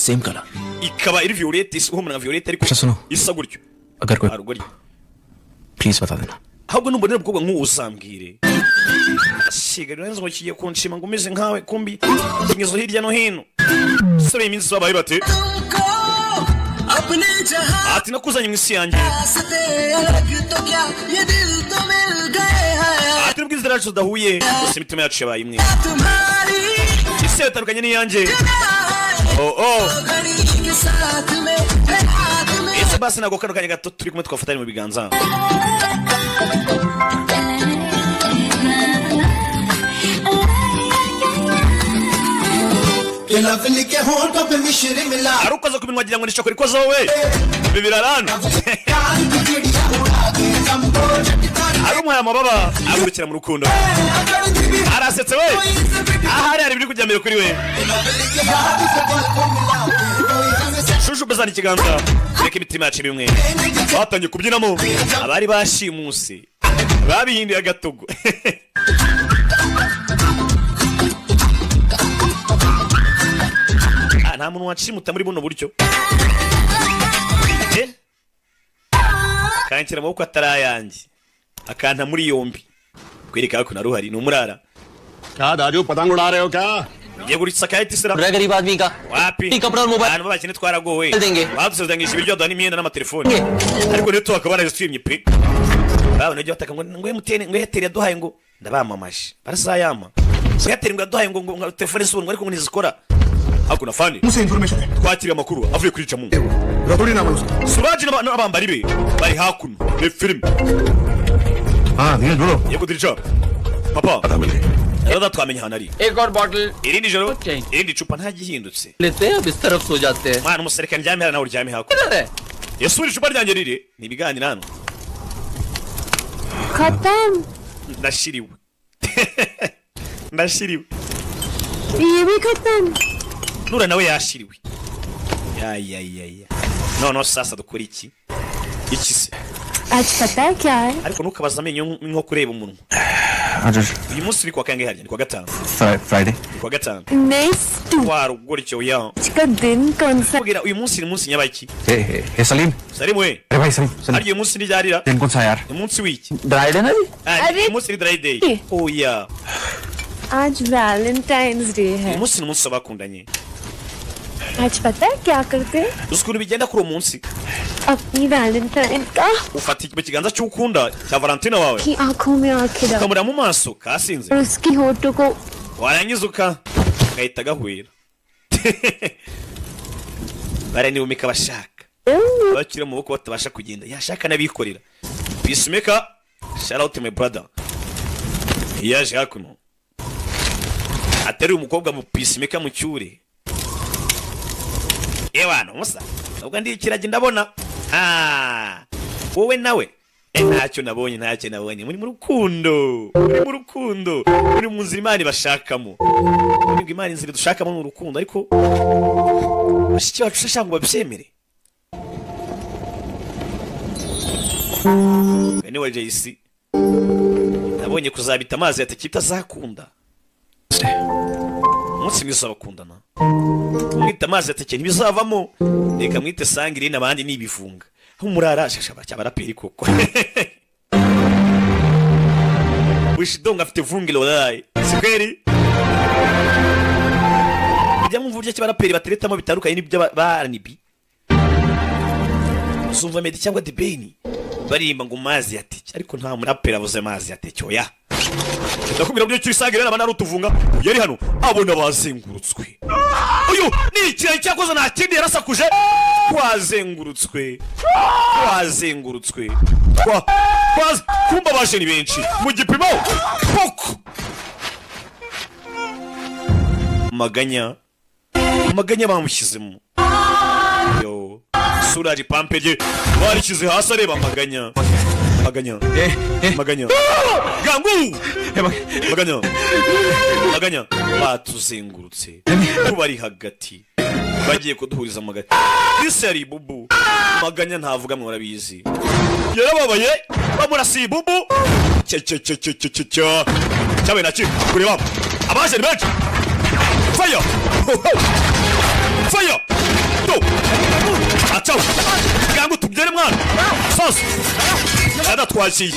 same colour ikaba iri violette ihumura nka violette ariko अच्छा सुनो isa gutyo अगर कोई arugori प्लीज बता देना ahubwo numbonera umukobwa nk'uwo uzambwire shiga rero ngo kigiye kunshima ngo umeze nkawe kumbi kingezo hirya no hino sore iminsi babaye bate ati nakuzanye mu isi yanjye ati nubwo inzira yacu zidahuye gusa imitima yacu yabaye imwe isi yatandukanye n'iyanjye ese basi ntabwo kano kanya gato turi kumwe twafatanye mu biganza ari ukoze ku minwa wagira ngo ni shokora ikoze wowe ibi birarana ari umuhaye amababa agurukira mu rukundo arasetse we ahari hari ibiri kujya mbere kuri we shushu bezana ikiganza reka imitima yacu bimwe batangiye kubyinamo abari bashimuse babihinduye agatogo nta muntu wanshimuta muri buno buryo kanshyira amaboko atari ayanjye akanta muri yombi kwereka ko naruhari ni umurara क्या दाजू पतंग उड़ा रहे हो क्या ugiye guritsa kahita isira गरीब आदमी का wapi कपड़ा और मोबाइल abantu babakene twaragowe देंगे badusezeranyije ibiryo duha n'imyenda n'amatelefone ariko ntitubaka barazitwimye pe babona ibyo bataka ngo emutiyeni ngo eyateri yaduhaye ngo ndabamamaje barasayama eyateri ngo yaduhaye ngo telefone z'ubuntu ariko ngo ntizikora hakuna fani twakiriye amakuru avuye kuri camu Suraji n'abambari be bari hakuno ni filime yego dirica papa rero twamenye hano ari एक और bottle irindi joro irindi cupa nta gihindutse लेते हैं बिस्तर रख सो जाते हैं mwana umusereka ndyamye nawe uryamye hakuno किधर है yasubira icupa ryanjye riri ni ibiganiro hano खत्म ndashiriwe ndashiriwe ये भी खत्म nura nawe yashiriwe ya none sasa dukora iki se आज पता है क्या है ariko ntukabaza amenyo nko kureba umunwa uyu munsi uri kwa kangahe harya ni kwa gatanu Friday. ni kwa gatanu next warugora icyo ya का दिन कौन सा kugira uyu munsi ni munsi nyabaki Salim Salim we अरे भाई Salim hari uyu munsi ni ryarira दिन कौन सा यार ni munsi wiki ड्राइड है ना जी uyu munsi ni dry day oh yeah आज वैलेंटाइंस डे है uyu munsi ni umunsi w'abakundanye आज पता है क्या करते हैं uzi ukuntu bigenda kuri uwo munsi अपनी वैलेंटाइन का ufata mu kiganza cy'ukunda cya Valentina wawe की आंखों में आंखें डाल ukamureba mu maso kasinze और उसकी होठों को warangiza gahita gahwera baraniwumika bashaka bakiri mu boko batabasha kugenda yashaka n'abikorera peacemaker shout out to my brother yaje hakuno atari umukobwa mu peacemaker mu cyure ebana musa ubwo ndi ikiragi ndabona wowe nawe ntacyo nabonye muri mu rukundo muri mu nzira Imana bashakamo muri Imana inzira dushakamo mu rukundo ariko bashiki bacu shashanga ngo babyemere anyway JC nabonye kuzabita amazi yatekita zakunda umunsi mwiza bakundana mwita amazi yatekeye ntibizavamo reka mwite sangire n'abandi nibifunga umurara shashaba cy'abaraperi koko wishidonga afite vungilo wallahi sikeri bijya mu buryo cy'abaraperi bateretamo bitandukanye n'ibyo baranibi uzumva Meddy cyangwa Debeni barimba ngo mazi yateke ariko nta muraperi avuze mazi yateke oya ndakumira byo cyisangire n'abana rutuvunga yari hano abona bazengurutswe uyu ni ikirayi cyakoze nta kindi yarasakuje wazengurutswe kumba baje ni benshi mu gipimo poko maganya bamushyizemo yo Suraji pampege barishyize hasi areba maganya gangu maganya batuzengurutse bari hagati bagiye kuduhuriza magati isi yari bubu maganya ntavuga mwarabizi yarababaye bamurasiye bubu cyabaye naki kureba abaje ni benshi fire to acaw gangu tubyere mwana sasa adatwakiye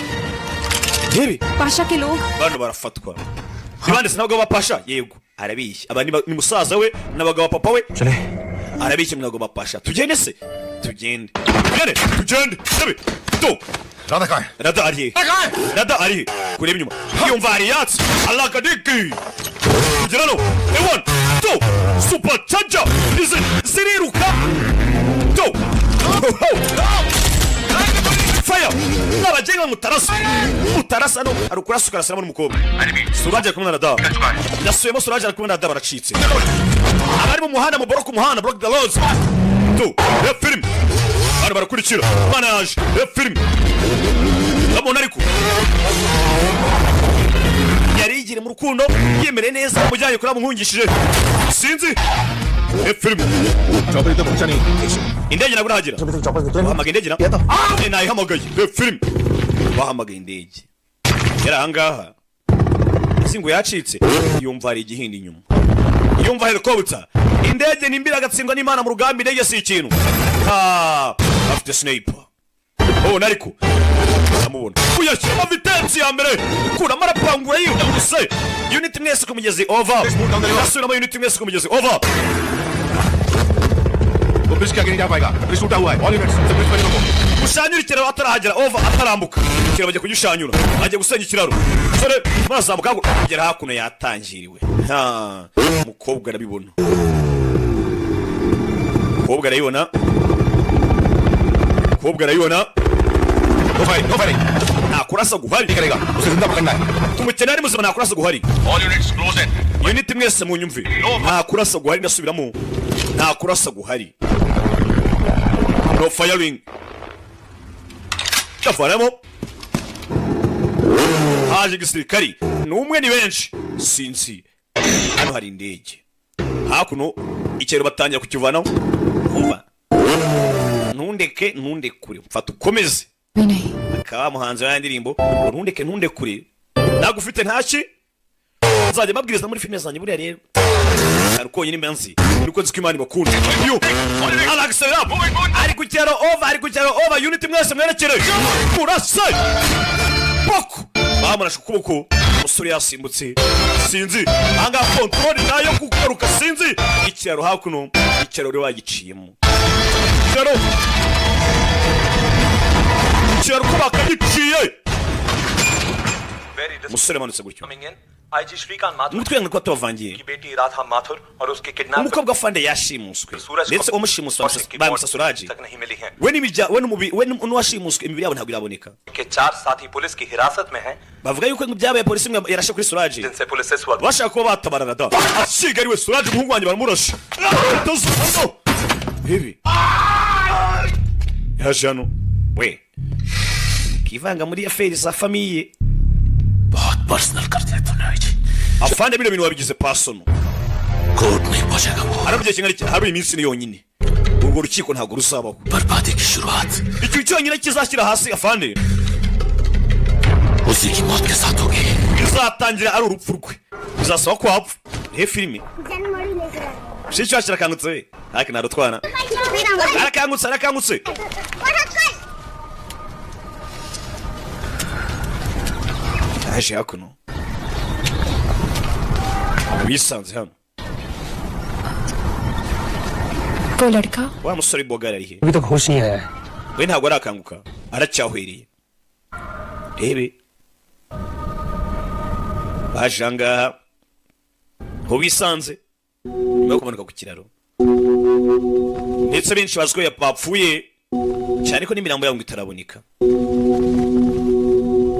Debi Pasha के लोग bano barafatwa nibande sinabwo bapasha yego arabishye abani ni musaza we n'abagabo papa we arabishye mwago bapasha tugende Debi to rada ari kureba inyuma yumva ari yatsi alakadiki jirano ewan to super charger ziriruka to fire n'abajenga mutarasa no arukura sukarasana n'umukobwa Suraje kumwe na rada yasuyemo Suraje kumwe na rada baracitse abari mu muhanda mu block the roads to film bari barakurikira manage film abona ariko yari yigire mu rukundo yemere neza mujyanye kuri amuhungishije sinzi film indege nabwo nahagera bahamagaye indege nayihamagaye film bahamagaye indege yari ahangaha singo yacitse yumva ari igihindi inyuma yumva helicopter indege nimbira agatsindwa n'Imana mu rugamba indege si ikintu afite sniper nariko amubona uyashyira vitesse ya mbere kuramo arapangura yiyudaguse unit mwese ku mugezi over asubiramo unit mwese ku mugezi over वो ब्रिज के आगे नहीं जा पाएगा ब्रिज टूटा हुआ है all units से ब्रिज पर रोको ushanyura ikiraro atarahagera ova atarambuka ikiraro bajya kugishanyura agiye gusenya ikiraro sore mazamuka kugera hakuno yatangiriwe umukobwa arabibona Ntovare nakurasa guhari karega tumukene ari muzima nakurasa guhari All units close in. unit mwese mu nyumve nakurasa guhari ndasubiramo nakurasa guhari no firing tafaramo haje gisirikari n'umwe ni benshi sinzi hano hari indege hakuno ikero batangira kukivanaho umva ntunde kure mfata ukomeze akaba muhanzi wa ndirimbo ntunde kure nagufite ntaki nzajya mabwiriza muri filime zanjye buriya rero ariko nyine mbanzi nuko nzi ko Imana bakunda Agasobanuye ari kugera over unit mwese mwerekere murase poko bamurashe ukuboko umusore yasimbutse sinzi anga control nayo kugaruka sinzi ikiraro hakuno ikiraro rero bagiciyemo ikiraro ko bakagiciye umusore manutse gutyo umutwe ko tubavangiye umukobwa afande yashimuswe ndetse umushimuswe bamusa Suraji we n'uwashimuswe imibiri yabo ntabwo iraboneka bavuga yuko byabaye polisi imwe yarashe kuri Suraji bashaka kuba batabarana da asiga ariwe Suraji umuhungu wanjye baramurashe bibi yaje hano we kivanga muri affaire za famille बहुत पर्सनल कर दिया तूने जी afande bino bintu wabigize personal court नहीं पहुंचेगा वो arabye kinga hari iminsi ni yonyine urwo rukiko ntabwo rusabaho बर्बादी की शुरुआत icyo cyonyine kizashyira hasi afande उसी की मौत के साथ होगी bizatangira ari urupfu rwe bizasaba ko hapfa he filime shiki cyashira kangutse haki narutwana arakangutse aje hakuno bisanze hano वो लड़का wa musore bogara ari he अभी तक होश नहीं आया है we ntabwo arakanguka aracyahwiriye rebe baje ahangaha ho bisanze nyuma yo kumanuka ku kiraro ndetse benshi bazi ko bapfuye cyane ko n'imirambo yabo ngo itaraboneka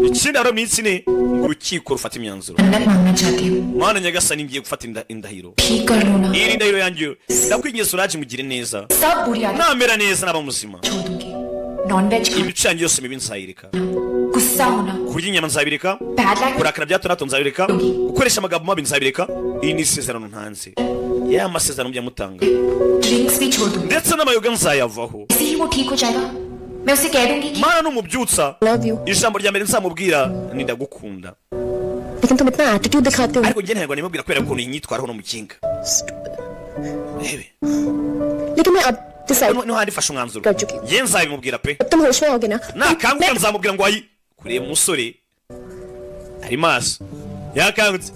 ikindi haro minsi ne urukiko rufata imyanzuro mwana nyagasani ngiye gufata indahiro iyi ndahiro yanjye ndakwingiye Suraji mugire neza namera neza naba muzima imicanyi yose mibi nzayireka kurya inyama nzabireka kurakara bya hato na hato nzabireka gukoresha amagambo mabi nzabireka iyi ni isezerano ntanze ya masezerano byamutanga ndetse n'amayoga nzayavaho mana n'umubyutsa ijambo rya mbere nzamubwira ni ndagukunda ariko njye ntabwo nimubwira kubera ukuntu inyitwaraho no mu kinga rebe niho handi fashe umwanzuro ye nzabimubwira pe nakanguka nzamubwira ngo ayi kureba umusore ari maso yakangutse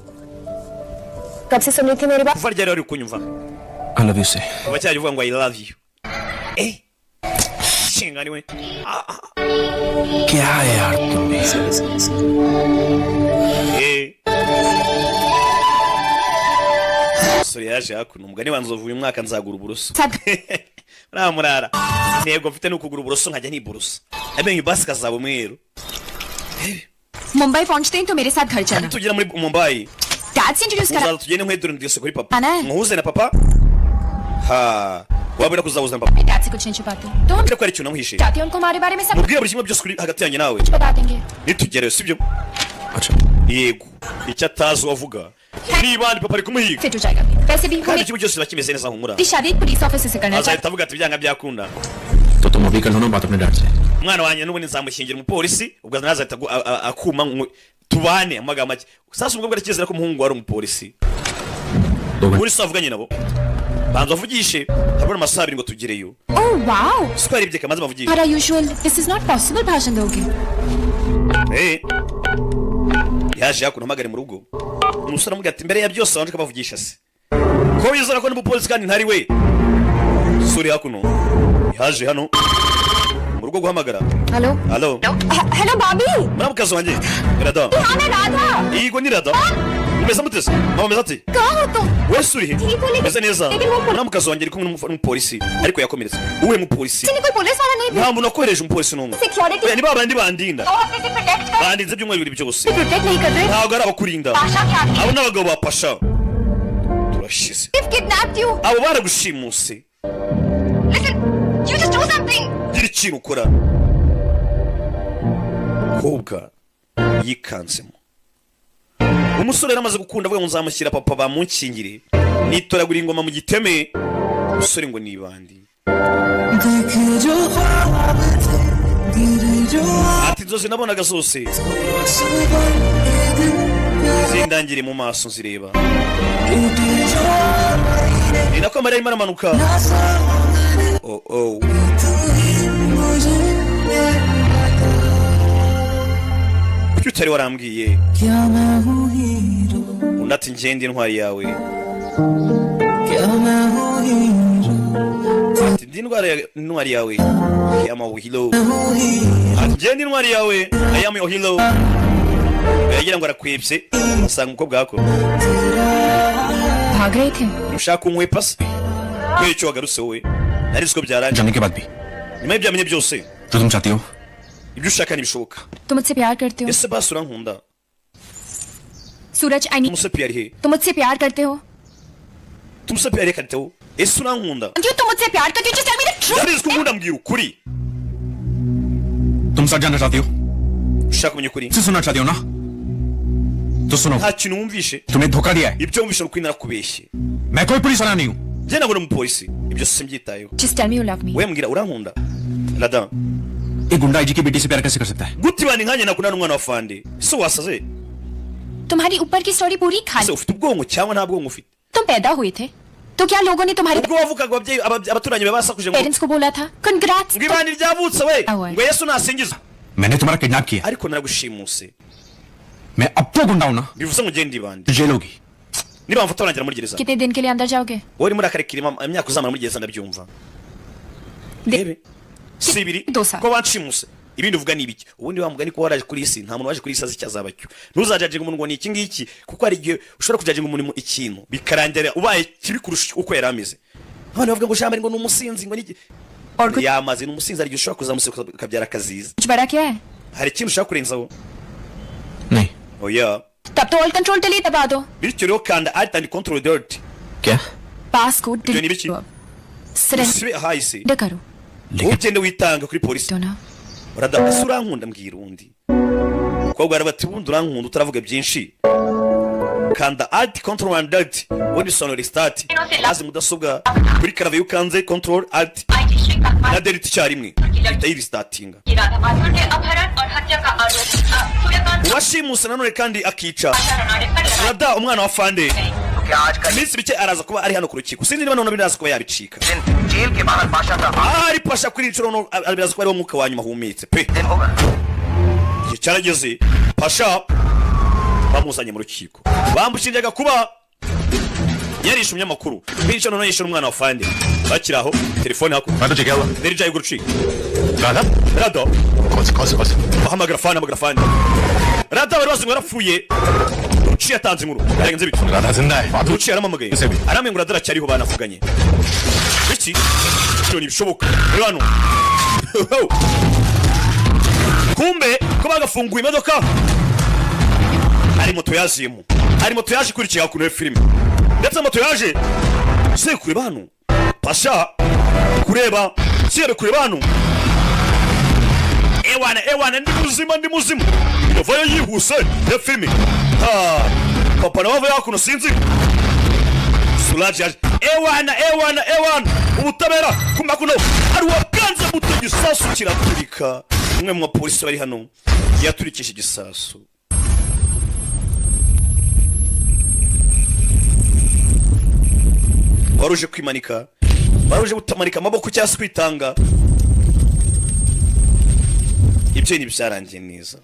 kuva ryari wari kunyumva I love you say kuva cyari uvuga ngo I love you shinga niwe क्या है यार तुम भी umusore yaje hakuno umugani wanzovu uyu mwaka nzagura uburoso uramurara intego mfite ni ukugura uburoso nkajya niburosa amenyo basi kazaba umweru Mumbai पहुंचते ही तो मेरे साथ घर चलना tugera muri Mumbai डैड से इंट्रोड्यूस करा uzaza tugende nkwedure ndetse kuri papa Ana? muhuze na papa ha wabura kuzahuza na papa मैं डैड से कुछ नहीं छुपाती तो हम mbere ko ari ikintu namuhishe चाहती हूँ उनको हमारे बारे में सब mubwire buri kimwe byose kuri hagati yanjye nawe बता देंगे nitugerayo sibyo अच्छा yego icyo atazi wavuga niba ni papa ari kumuhiga fit हो जाएगा वैसे भी kandi हमें ikigo cyose bakimeze neza humura की शादी एक पुलिस ऑफिसर से करना azahita avuga ati byanga byakunda तो तुम अभी कर लो ना बात अपने डैड से umwana wanjye n'ubundi nzamushyingira umupolisi ubwo azahita akuma tubane amagambo make sasa umukobwa arakizera ko umuhungu wari umupolisi polisi avuganye nabo banza uvugishe habura amasaha abiri ngo tugereyo oh wow siko yarebye kamaze bavugisha हमारा usual this is not possible भाषण दोगे yaje hakuno hamagare mu rugo umusore amubwira ati mbere ya byose wanje kabavugisha se ko wizera ko n'umupolisi kandi ntari we suri hakuno yaje hano urugo guhamagara. Hello Hello. Hello भाभी Muramukazi wanjye. Rada. मैं Radha Yego ni Rada. Umeze mutese? Mama meze ati? कहाँ हो तुम Wese uri he? ठीक हो Meze neza. लेकिन वो Muramukazi wanjye ari kumwe n'umupolisi ariko yakomeretse. Uwe mupolisi. कोई पुलिस वाला नहीं Nta muntu akohereje umupolisi n'umwe. Security Oya ni babandi bandinda. तो हफ्ते से प्रोटेक्ट कर Bandinze by'umweru bibiri byose. Protect नहीं कर रहे Ntabwo ari abakurinda. आशा क्या Abo n'abagabo ba Pasha. Turashize. Kidnapped you Abo baragushimuse. Listen you just do something Gira ikintu ukora. Kobwa yikanzemo. Umusore yaramaze gukunda avuga ngo nzamushyira papa bamunkingire. Nitoragura ingoma mu giteme. Umusore ngo nibandi. Ati inzozi nabonaga zose zindangire mu maso nzireba. Ni nako amarira arimo aramanuka. Oh oh. Kuki utari warambwiye? Undi ati ngende intwari yawe. Ati ndi intwari yawe. Yama uhilo. Ati ngende intwari yawe. Ayama uhilo. Yagira ngo arakwebye. Asanga umukobwa wako. भाग रहे थे Ushaka unkwepa se? Kubera icyo wagarutse wowe. Nari siko byarangiye. जाने के बाद भी Nyuma y'ibyamenye byose. जो तुम चाहती हो Ibyo ushaka ntibishoboka. तुम मुझसे प्यार करते हो Ese basi urankunda? Suraj I knee Tumuse piyari he? तुम मुझसे प्यार करते हो Tumuse piyari kariteho? Ese urankunda? क्यों तुम मुझसे प्यार करते हो just tell me the truth Ndabizi ko unkunda mbwira ukuri. तुम सच जानना चाहती हो Ushaka kumenya ukuri? इसे सुनना चाहती हो ना तो सुनो Nta kintu wumvishe. तुम्हें धोखा दिया है Ibyo wumvishe ukuri narakubeshye. मैं कोई पुलिस वाला नहीं हूँ Njye ntabwo ndi umupolisi. Ibyo simbyitayeho. just tell me you love me We mbwira urankunda? Rada. एक गुंडा आईजी की बेटी से प्यार कैसे कर सकता है Guti bani nkanye nakunda n'umwana wa Fande. Ese wasaze? तुम्हारी ऊपर की स्टोरी पूरी Ese खाली ufite ubwonko cyangwa nta bwonko ufite? तुम पैदा हुए थे तो क्या लोगों ने तुम्हारे Ubwo wavugaga ababyeyi abaturanyi be basakuje ngo parents को बोला था congrats ngo ibandi ryavutse we. Awe. Ngo Yesu nasingizwe. मैंने तुम्हारा किडनैप किया Ariko naragushimuse. मैं अब तो गुंडा हूँ ना Bivuze ngo ngende ibandi. तो जेल होगी Niba mfata urangira muri gereza. कितने दिन के लिए अंदर जाओगे Wowe muri akarekirima imyaka uzamara muri gereza ndabyumva. Rebe. Sibiri. Dosa. Ko banshimuse. Ibindi uvuga ni ibiki? Ubundi wamugani ko waraje kuri isi nta muntu waje kuri isi azi cyazabacyo. Ntuzajajinga umuntu ngo ni iki ngiki kuko hari igihe ushobora kujajinga umuntu ikintu bikarangira ubaye kibi kurusha uko yari ameze. None bavuga ngo shambari ngo ni umusinzi ngo niki. Yamaze ni umusinzi ari ushobora kuzamuseka kabyara kaziza. कुछ बड़ा क्या है Hari ikintu ushaka kurenzaho? नहीं Oya. तब तो all control delete दबा दो Bityo rero kanda alt and control dirt. क्या pass code Ibyo ni delete ibiki? करो सरेंडर Sibe hahise. करो Ugende witanga kuri polisi. तो ना Urada ese urankunda mbwira undi. Umukobwa arabati ubundi urankunda utaravuga byinshi. Kanda alt control and alt. Ubundi sonora restart. Maze mudasobwa kuri karave yukanze control alt na delete icyarimwe. Ihita yirestartinga. Uwashimuse nanone kandi akica. Urada umwana wa Fande. Iminsi bike araza kuba ari hano ku rukiko. Sinzi niba none biraza kuba yabicika. Ari Pasha kuri inshuro no biraza kuba ari umwuka wa nyuma humetse pe. Cyarageze Pasha bamuzanye mu rukiko. Bamushinjaga kuba yarishe umunyamakuru. Bityo none yishe umwana wa Fande. Bakiraho telefone hako. मैं तो ठीक है हुआ Nerija y'urucika. Radha Rado. कौन से Bahamagara Fande. Rado bari bazi ngo yarapfuye. Uciye atanze inkuru. Yarenze bito. Radha जिंदा है Uciye aramamagaye. Aramwe ngo Rado aracyariho banavuganye. Biki? Byo ntibishoboka. Rero hano. Kumbe ko bagafunguye imodoka. Ari moto yaziyemo. Ari moto yaje kurikira kuno filime. Ndetse moto yaje se kureba hano. Pasha kureba, siere kureba hano. Ewana ndi muzima. Yavayo yihuse ya filime. Papa nawe yakuno sinzi. Sulaje ewana. Ubutabera kumakuno. Ari wakanze muto gisasu kiraturika. Umwe mu polisi bari hano yaturikisha igisasu. Waruje kwimanika. Waruje gutamanika amaboko cyangwa kwitanga. Ibyo ni byarangiye neza.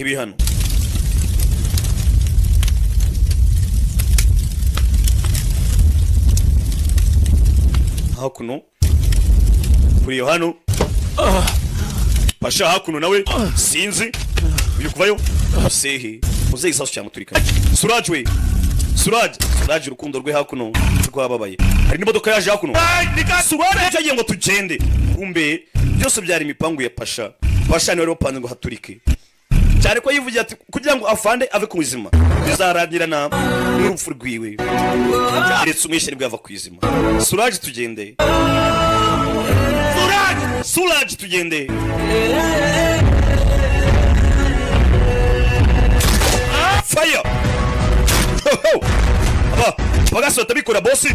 Ibi hano. Hakuno kuri hano pasha hakuno nawe sinzi uyu kuvayo sehe uze isasu cyamuturika Suraj urukundo rwe hakuno rwababaye hari n'imodoka yaje hakuno Suraj yagiye ngo tugende kumbe byose byari imipangu ya pasha niwe wapanze ngo haturike cyane ko yivugiye ati kugira ngo afande ave ku buzima bizarangira na n'urupfu rwiwe yaretse umwishe nibwo yava ku izima Suraj tugende Suraj tugende fire bagasota bikora bosi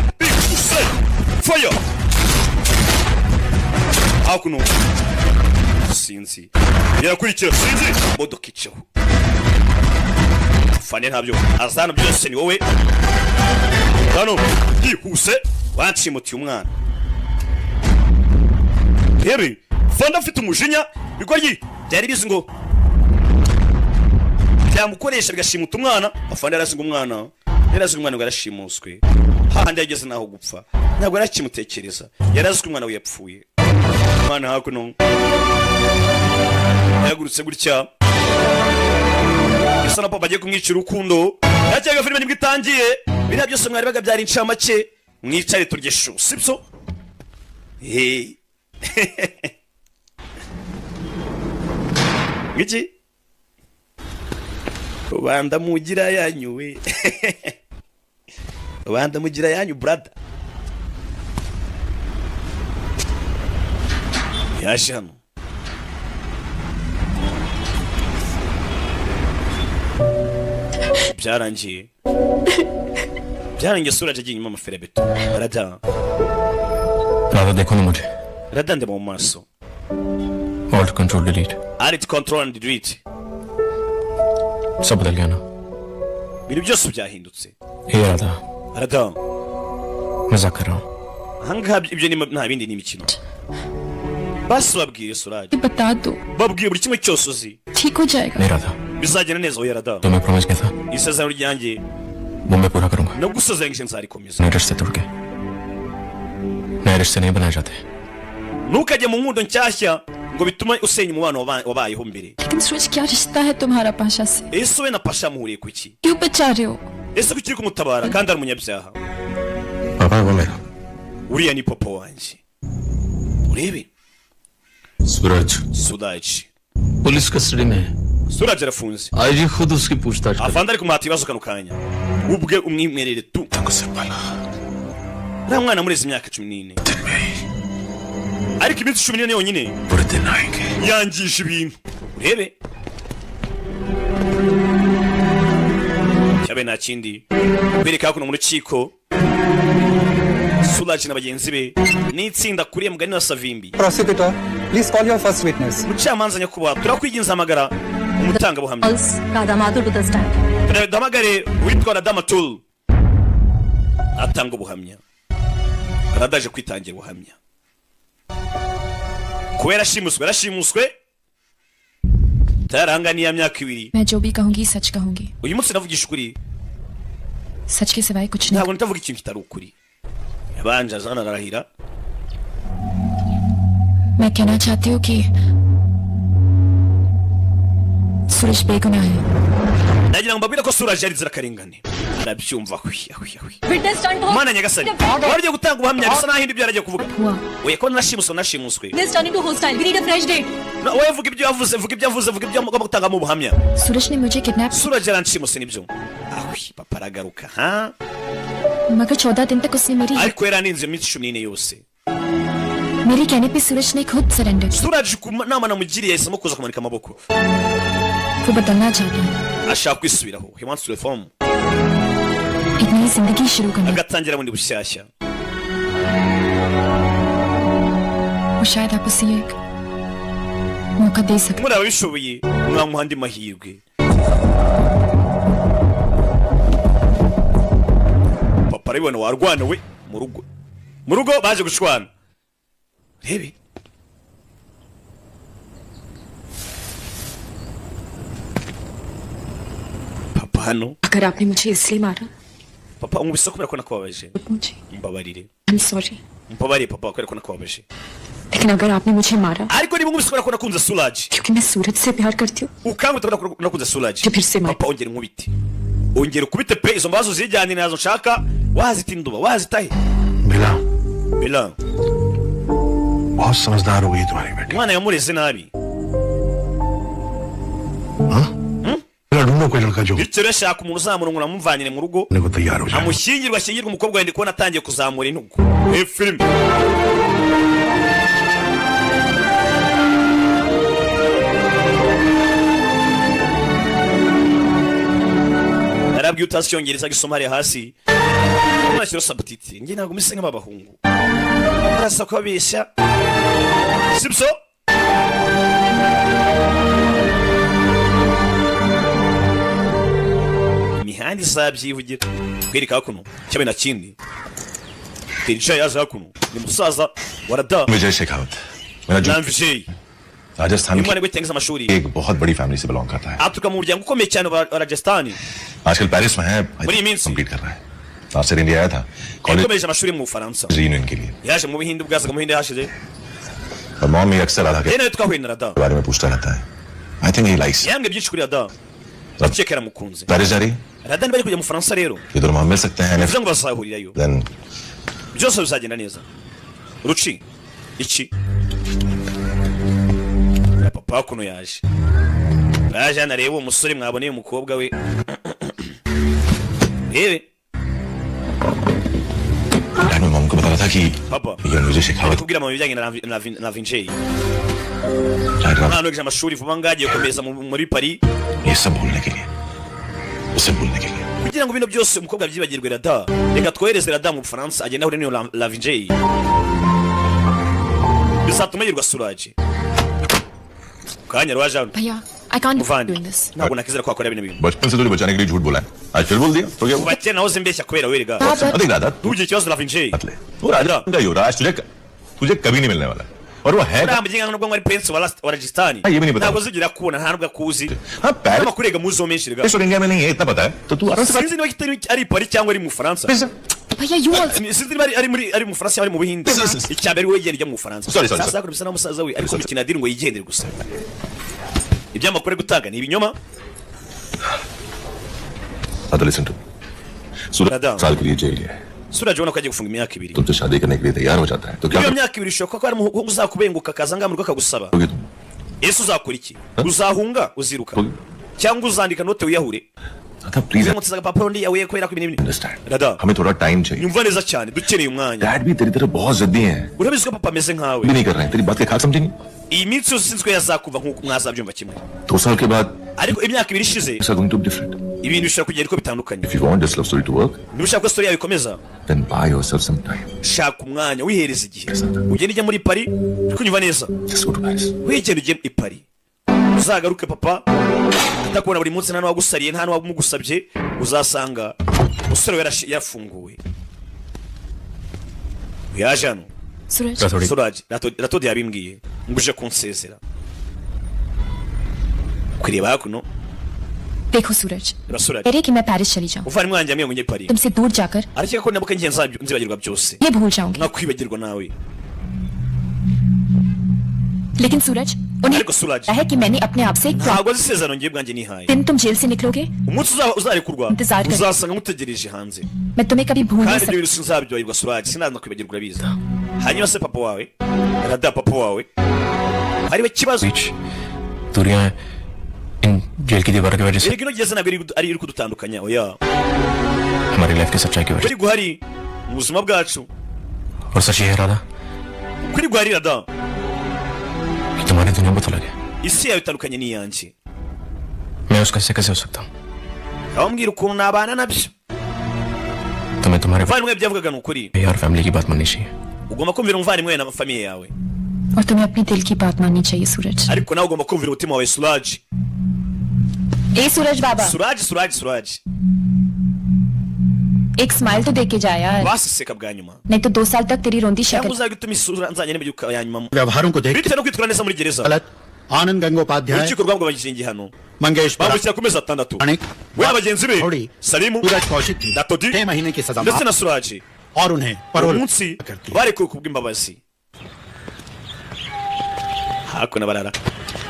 fire hakuno sinzi yarakurikira sinzi modoka icaho fane ntabyo azana byose ni wowe hano yihuse wancimutiye umwana rebe fanda afite umujinya bigoryi byari bizi ngo byamukoresha bigashimuta umwana afande yarazinga umwana ngo yarashimuswe hahandi yageze naho gupfa ntabwo yarakimutekereza yarazwe umwana we yapfuye umwana hakuno yagurutse gutya isa na papa agiye kumwica urukundo yakiraga filime nibwo itangiye biriya byose mwari bagabyara incamake mwicare turye shu sibyo ngiki rubanda mugira yanyu we rubanda mugira yanyu brother yaje hano byarangiye Suraj agiye inyuma amaferebeto Radha देखो ना मुझे radande mu maso Alt control delete alt control and delete सब बदल गया ना ibintu byose byahindutse हे राधा मजाक कर रहा हूँ ahangaha ibyo nta bindi ni imikino basi babwiye Suraj बता दो babwiye buri kimwe cyose uzi ठीक हो जाएगा नहीं Radha bizagenda neza oya Radha तो मैं प्रॉमिस किया था isezerano ryanjye वो मैं पूरा करूंगा nagusezeranyije nzarikomeza नए रिश्ते तोड़ के नए रिश्ते नहीं बनाए जाते ntukajye mu nkundo nshyashya ngo bitume usenya umubano wabayeho mbere लेकिन सूरज क्या रिश्ता है तुम्हारा पाशा से ese we na pasha muhuriye kuki क्यों बचा रहे हो ese kuki uri kumutabara kandi ari umunyabyaha पापा वो मेरा uriya ni papa wanjye urebe सूरज Suraj पुलिस कस्टडी में है Suraj arafunze आईजी खुद उसकी पूछताछ करे afande ari kumuhata ibibazo kano kanya ubwe umwimerere tu uriya mwana murezi imyaka 14 ariko iminsi 14 yonyine yangije ibintu urebe cyabe nta kindi bereka kuno mu rukiko Suraj na bagenzi be n'itsinda kuriye mugani wa Savimbi Prosecutor, please call your first witness. mucamanza nyakubahwa turakwiginza amagara umutanga buhamya damagare witwa Radamatul atanga ubuhamya aradaje kwitangira ubuhamya kubera yarashimuswe taranganiye imyaka 2 मैं जो भी कहूंगी सच कहूंगी uyu munsi navugisha ukuri सच के सिवाय कुछ नहीं ntabwo nitavuga ikintu kitari ukuri yabanje azana arahira मैं कहना चाहती हूँ कि सूरज बेगुनाह है nagira ngo mbabwire ko Suraj yari zirakarengane arabyumva mana nyagasani waryo gutanga ubuhamya bisa naho ibyo yaragiye kuvuga oye ko nashimuswe oye vuga ibyo yavuze vuga ibyo mugomba gutanga mu buhamya सूरज ने मुझे kidnap Suraj yaranshimuse nibyo papa aragaruka ha मगर 14 दिन तक उसने मेरी ariko yaraninze iminsi 14 yose मेरे कहने पे सूरज ने खुद surrender Suraj ku nama namugiriye yahisemo kuza kumanika amaboko वो बदलना चाहता है ashaka kwisubiraho he wants to reform एक नई जिंदगी शुरू करना agatangira bundi bushyashya वो शायद आप उसे एक मौका दे सकते muri ababishoboye mwamuha andi mahirwe papa arabibona warwana we mu rugo baje gushwana rebe papa hano अगर आपने मुझे इसलिए मारा papa umubise kubera ko nakubabaje मुझे mbabarire I'm sorry mbabarire papa kubera ko nakubabaje लेकिन अगर आपने मुझे मारा ariko niba nkubise kubera ko nakunze Suraj क्योंकि मैं सूरज से प्यार करती हूँ ukangute kubera ko nakunze Suraj तो फिर से मार papa ongera nkubite ongera ukubite pe izo mbazo zijyanye nazo nshaka wazitinduba wazitahe बिला bila बहुत समझदार हो गई तुम्हारी बेटी umwana yamureze nabi बिला ढूंढो कोई लड़का जो bityo rero shaka umuntu uzamurungura amuvanyire mu rugo को तैयार हो जाए amushyingirwa umukobwa wende kubona atangiye kuzamura intugu filime narabwiye utasyongereza gisoma hariya hasi nashyira sabutiti njye ntabwo mise nk'abahungu barasa kubabeshya sibyo imihanda izabyivugira twereka hakuno cyabe na kindi tericaye yaje hakuno ni musaza warada विजय शेखावत मेरा जो namvijey Rajasthan umwana gwetengiza amashuri की एक बहुत बड़ी फैमिली से बिलोंग करता है aturuka mu muryango ukomeye cyane wa Rajasthan आजकल पेरिस में है बड़ी मीन्स। कंप्लीट कर रहा है लास्ट ईयर इंडिया आया था college yakomeje amashuri mu Bufaransa reunion के लिए yaje mu Buhinde ubwazaga mu Buhinde hashize और मॉम ये अक्सर राधा के rero nawe twahuye na Rada बारे में पूछता रहता है I think he likes yambwiye byinshi kuri Rada ndakeka yaramukunze Paris जा रही Rada bari kujya mu Bufaransa rero ये दोनों हम मिल सकते हैं bivuze ngo bazahurirayo then byose bizagenda neza ruci iki papa kuno yaje hano areba umusore mwaboneye umukobwa we rebe मैं मॉम को बता रहा था कि papa ये मुझे Shekhawat kubwira mu bijyanye na Vinjay right umwana wigisha amashuri vuba ngaho agiye gukomeza muri Paris ये सब भूलने के लिए उसे भूलने के लिए kugira ngo bino byose umukobwa abyibagirwe Rada reka twohereze Rada mu Bufaransa agenda ahure n'iyo la Vinjay bizatuma yirwa Suraj kanya rwaje hano भैया I can't be muvandi doing this ntabwo nakizera ko wakora bino bintu बचपन से तुझे बचाने के लिए झूठ बोला है आज फिर बोल दिया तो क्या हुआ? bakera nahoze mbeshya kubera werega अधिक Radha ntugire ikibazo la Vinjay मत ले वो राजा का युवराज तुझे कभी नहीं मिलने वाला और वो है uriya muginga nubwo ari prince wa Rajasthan Ah, ये भी नहीं पता। ntabwo uzigira kubona nta nubwo akuzi हाँ Paris amakuru yega muzo menshi rega और इंडिया में नहीं है इतना पता है तो तू आराम से sinzi niba kitari ari Paris cyangwa ari mu Bufaransa भैया you also sinzi niba ari mu Bufaransa ari mu Buhinde icyambere we yegera mu Bufaransa Sorry. sasa ko bisa na musaza we ariko mikina diri ngo yigendere gusa ibyo amakuru ari gutanga ni ibinyoma हाँ तो listen to सूरज राधा। साल के लिए जेल गया है Suraj ubona ko agiye gufunga imyaka 2 तुमसे शादी करने के लिए तैयार हो जाता है तो क्या iyo myaka 2 ishoboka ko ari umuhungu uzakubenguka akaza ngamurugo akagusaba करोगे तुम ese uzakora iki uzahunga uziruka cyangwa uzandika note wiyahure Radha please uzamutse agapapuro ndi yawe kubera ko ibintu bini understand Rada हमें थोड़ा टाइम चाहिए nyumva neza cyane dukeneye umwanya dad भी तेरी तरह बहुत जिद्दी हैं urabizi ko papa ameze nkawe भी नहीं कर रहे हैं तेरी बात के खाक समझेंगे iyi minsi yose sinzwe yazakuva nk'uko mwazabyumva kimwe 2 साल के बाद ariko imyaka 2 ishize it's going to be different ibintu bishobora kugenda uko bitandukanye if you want this love story to work niba ushaka ko story yawe ikomeza then buy yourself some time shaka umwanya wihereza igihe ugenda ujya muri Paris uri kunyumva neza just go to Paris wigenda ujye i Paris uzagaruke papa atakubona buri munsi nta n'uwagusariye nta n'uwamugusabye uzasanga umusore we yafunguwe yaje hano Suraj Suraj ratodi yabimbwiye nguje kunsezera kureba hakuno देखो सूरज Suraj कह रहे कि मैं पेरिस चली जाऊं uvana mwanjye amwe ngiye Paris तुमसे दूर जाकर ariko ko nabuka ngiye nzibagirwa byose ये भूल जाऊंगी nkakwibagirwa nawe लेकिन सूरज उन्हें ariko Suraj है कि मैंने अपने आप से एक ntabwo azi isezerano ngiye bwanjye nihaye दिन तुम जेल से निकलोगे umunsi uzarekurwa Intizar kare. uzasanga mutegereje hanze मैं तुम्हें कभी भूल नहीं kandi ibyo सकती bintu sinzabyibagirwa Suraj sinaza kwibagirwa urabizi hanyuma se papa wawe Rada papa wawe hariwe ikibazo दूरियां इन जेल की दीवारों की वजह से erega ino gereza ntabwo ari iri kudutandukanya oya हमारी लाइफ की सच्चाई की वजह kuri guhari mu buzima bwacu से और सच ये है राधा kuri guhari Rada कि तुम्हारी दुनिया बहुत अलग है isi yawe itandukanye n'iyanjye मैं उसका हिस्से कैसे हो सकता हूँ abambwira ukuntu nabana nabyo तुम्हें तुम्हारे umuvandimwe byavugaga ni ukuri भाई और फैमिली की बात माननी चाहिए ugomba kumvira umuvandimwe we na famiye yawe और तुम्हें अपनी दिल की बात माननी चाहिए सूरज ariko nawe ugomba kumvira umutima wawe Suraj ए सूरज बाबा Suraj एक स्माइल तो दे के जा यार baseseka bwa nyuma नहीं तो 2 साल तक तेरी रोंदी cyangwa शक्ल uzajya utuma isura nzajya n'ibyuka ya nyuma व्यवहारों को देख bitewe no kwitwara neza muri gereza गलत आनंद Gangopadhyay urukiko rwabwabagije igihano Mangesh bamukira ku mezi 6 अनेक we abagenzi be थोड़ी Salimu सूरज कौशिक की Datodi 6 महीने की सजा ndetse माफ na Suraj और उन्हें परोल umunsi करती है barekuwe kubw'imbabazi hakuna barara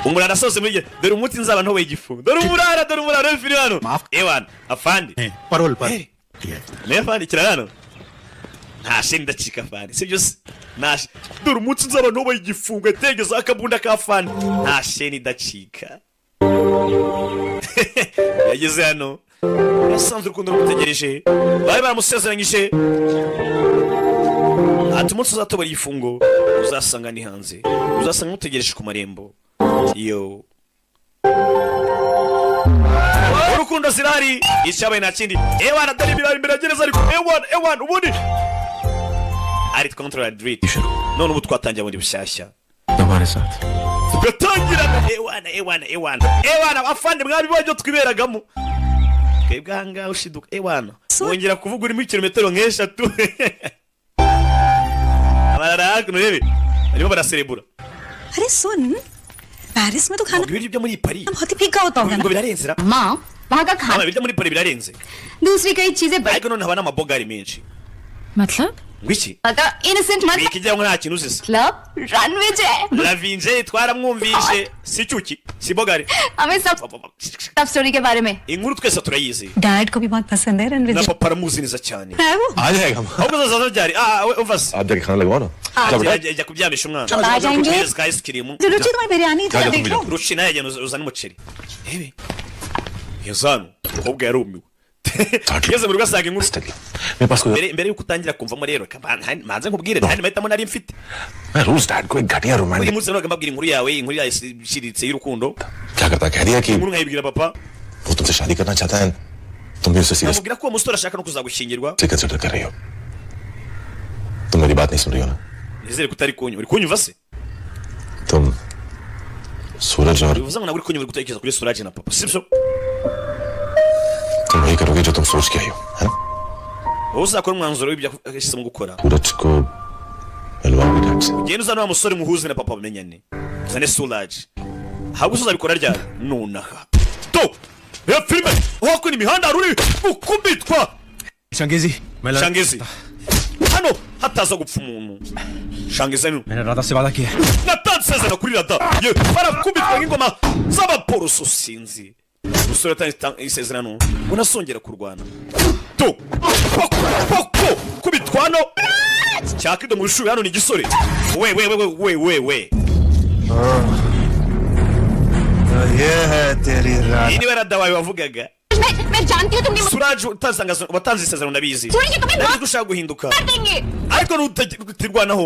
umurara sose muri dore umuti nzaba ntowe igifu dore umurara fili hano ewana afandi parole par ne afandi kirano nta sheni ndacika afandi sibyo nash dore umuti nzaba ntowe igifungo tegeza akabunda ka afandi nta sheni ndacika yageze hano yasanze urukundo rumutegereje bari baramusezeranyije ati umunsi uzatobora igifungo uzasanga ni hanze uzasanga mutegereje ku marembo yo urukundo zirari icyabaye nta kindi ewana dore ibirari imbere ya gereza ariko ewana ubundi ari control dread none ubu twatangiye bundi bushyashya tugatangira ewana afande mwari bajyo twiberagamo twebwe ahangaha ushiduka ewana wongera kuvuga urimo kilometero nk'eshatu abarara hakuno rebe barimo baraserebura अरे सुन पेरिस में तो खाना ibiryo byo muri Paris बहुत ही फीका होता होगा ngo birarenze माँ वहाँ का खाना ibiryo muri Paris birarenze दूसरी कई चीजें ariko none haba n'amabogari menshi मतलब ngwiki innocent मत bikijya ngo nta kintu uzise club runway जे Lavinje twaramwumvishe si cyuki si bogari हमें सब स्टोरी के बारे में inkuru twese turayizi डैड को भी बहुत पसंद है रणवीर na जी papa aramuzi neza cyane है वो आ जाएगा ahubwo zaza ryari uvase आप जाके खाना लगवाओ ना ajya kubyamisha umwana आ जाएंगे ka ice cream रुचि तुम्हारी बिरयानी जा, जा, देख लो rushina yajyana uzana umuceri ebe yazanu ahubwo yarumiwe yeze muri gasanga inkuru मेरे पास कोई mbere yuko utangira kumvamo rero manze nkubwire ntandi mahitamo nari mfite मैं रोज डैड को एक घटिया uyu romantic munsi nabaga mbabwira inkuru yawe inkuru yawe ishiritse y'urukundo क्या करता कह दिया कि inkuru nkayibwira papa वो तुमसे शादी करना चाहता है तुम भी उसे serious amubwira ko uwo musore ashaka no kuzagushyingirwa से कंसिडर कर रही हो तुम मेरी बात नहीं सुन रही हो ना nizere ko utari uri kunyumva se तुम सूरज और bivuze ngo nawe uri kunyumva uri gutekereza kuri Suraj na papa sibyo तुम वही करोगे जो तुम सोच के आई हो है ना wowe uzakora umwanzuro w'ibyo yashyize mu gukora सूरज को मिलवाओगे डैड से ugenda uzana wa musore muhuze na papa bamenyane uzane Suraj ahubwo uzabikora ryari nonaha to ya filime wakora imihanda ruri ukubitwa शंगेजी Shangezi hano hataza gupfa umuntu Shangezi ni मैंने राधा से वादा किया natanze sezerano kuri rada ye barakubitwa nk'ingoma z'abaporoso sinzi umusore atanze isezerano unasongera kurwana to poko kubitwano cyakido mu ishuri hano ni gisore we ये है तेरी रात iyi ni barada wawe wavugaga मैं जानती हूँ तुमने Suraj watanze isezerano ndabizi सुनिए तुम्हें ndabizi ko ushaka guhinduka मार देंगे ariko nutirwanaho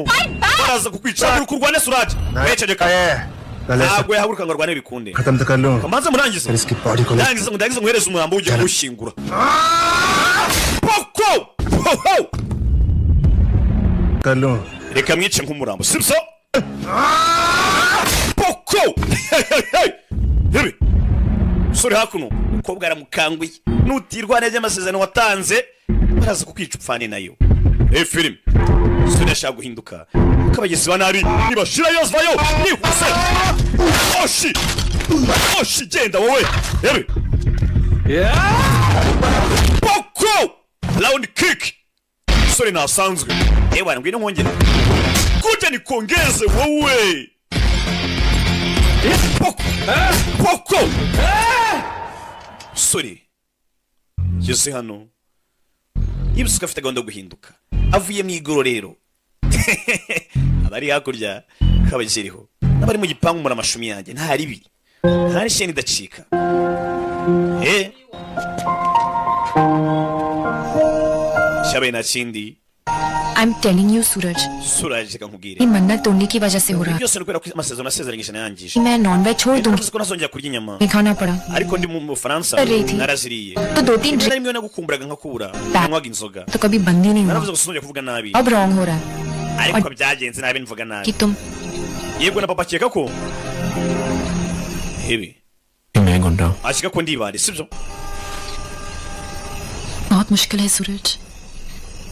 baraza kukwica kurwane Suraj wececeka ntabwo yahaguruka ngo arwane bikunde खत्म तो कर लूं kamanze murangize फिर इसकी बॉडी को ndagize muhereze umurambo ugiye kuwushyingura poko कर लूं reka mwice nk'umurambo sibyo poko yewe sore hakuno umukobwa aramukanguye nutirwana ry'amasezerano watanze baraza kukwica upfane nayo filime sore yashaka guhinduka kabagezi ba nabi nibashira yozvayo nihuse oshi genda wowe yewe poko round kick sore nasanzwe ewa ngwino nkongera kuja nikongeze wowe poko sore yose hano yibusuka afite gahunda yo guhinduka avuye mu igororero abari hakurya kabagiriho n'abari mu gipangu muri amashumi yanjye nta ribi nta sheni idacika cyabaye nta kindi I'm telling you, Suraj. Suraj reka nkubwire ये मन्नत तोड़ने की वजह से हो रहा है byose ni ukubera ko amasezerano nasezeranyije nayangije मैं नॉनवेज छोड़ दूंगी ko nazongera kurya inyama नहीं खाना पड़ा ariko ndi mu Bufaransa Reti. naraziriye तो 2-3 rimwe na rimwe nagukumburaga nkakubura nanywaga inzoga तो कभी बंद ही नहीं हुआ naravuze ngo sinongera kuvuga nabi अब रॉन्ग हो रहा है ariko byagenze nabi mvuga nabi कि तुम yego na papa akeka ko hebe मैं गुंडा हूँ akeka ko ndibare sibyo बहुत मुश्किल है सूरज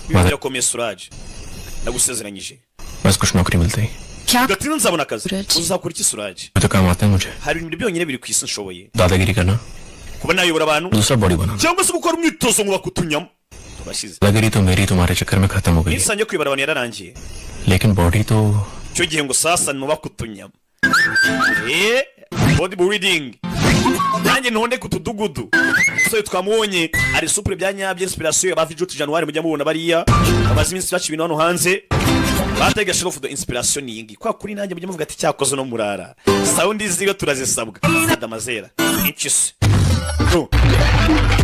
birakomeye Suraj nagusezeranyije बस कुछ नौकरी मिलती है क्या gatina nzabona akazi Suraj. uzakora iki Suraj तो काम आता है मुझे hari ibintu byonyine biri ku isi nshoboye दादागिरी करना kuba nayobora abantu दूसरा बॉडी बनाना cyangwa se gukora umwitozo ngo bakutunyamo tubashize दादागिरी तो मेरी तुम्हारे चक्कर में खत्म हो गई nisange kwibara abantu yararangiye लेकिन बॉडी तो cyo gihe ngo sasa ni bakutunyamo bodybuilding nanjye ntonde ku tudugudu umusore twamubonye ari supure bya nyabyo inspiration aba Vijoti January mujya mubona bariya abazi iminsi bacu ibintu hano hanze batega shiro the inspiration yingi kwa kuri nanjye mujya muvuga ati cyakoze no murara sound ziga turazisabwa adamazera inchis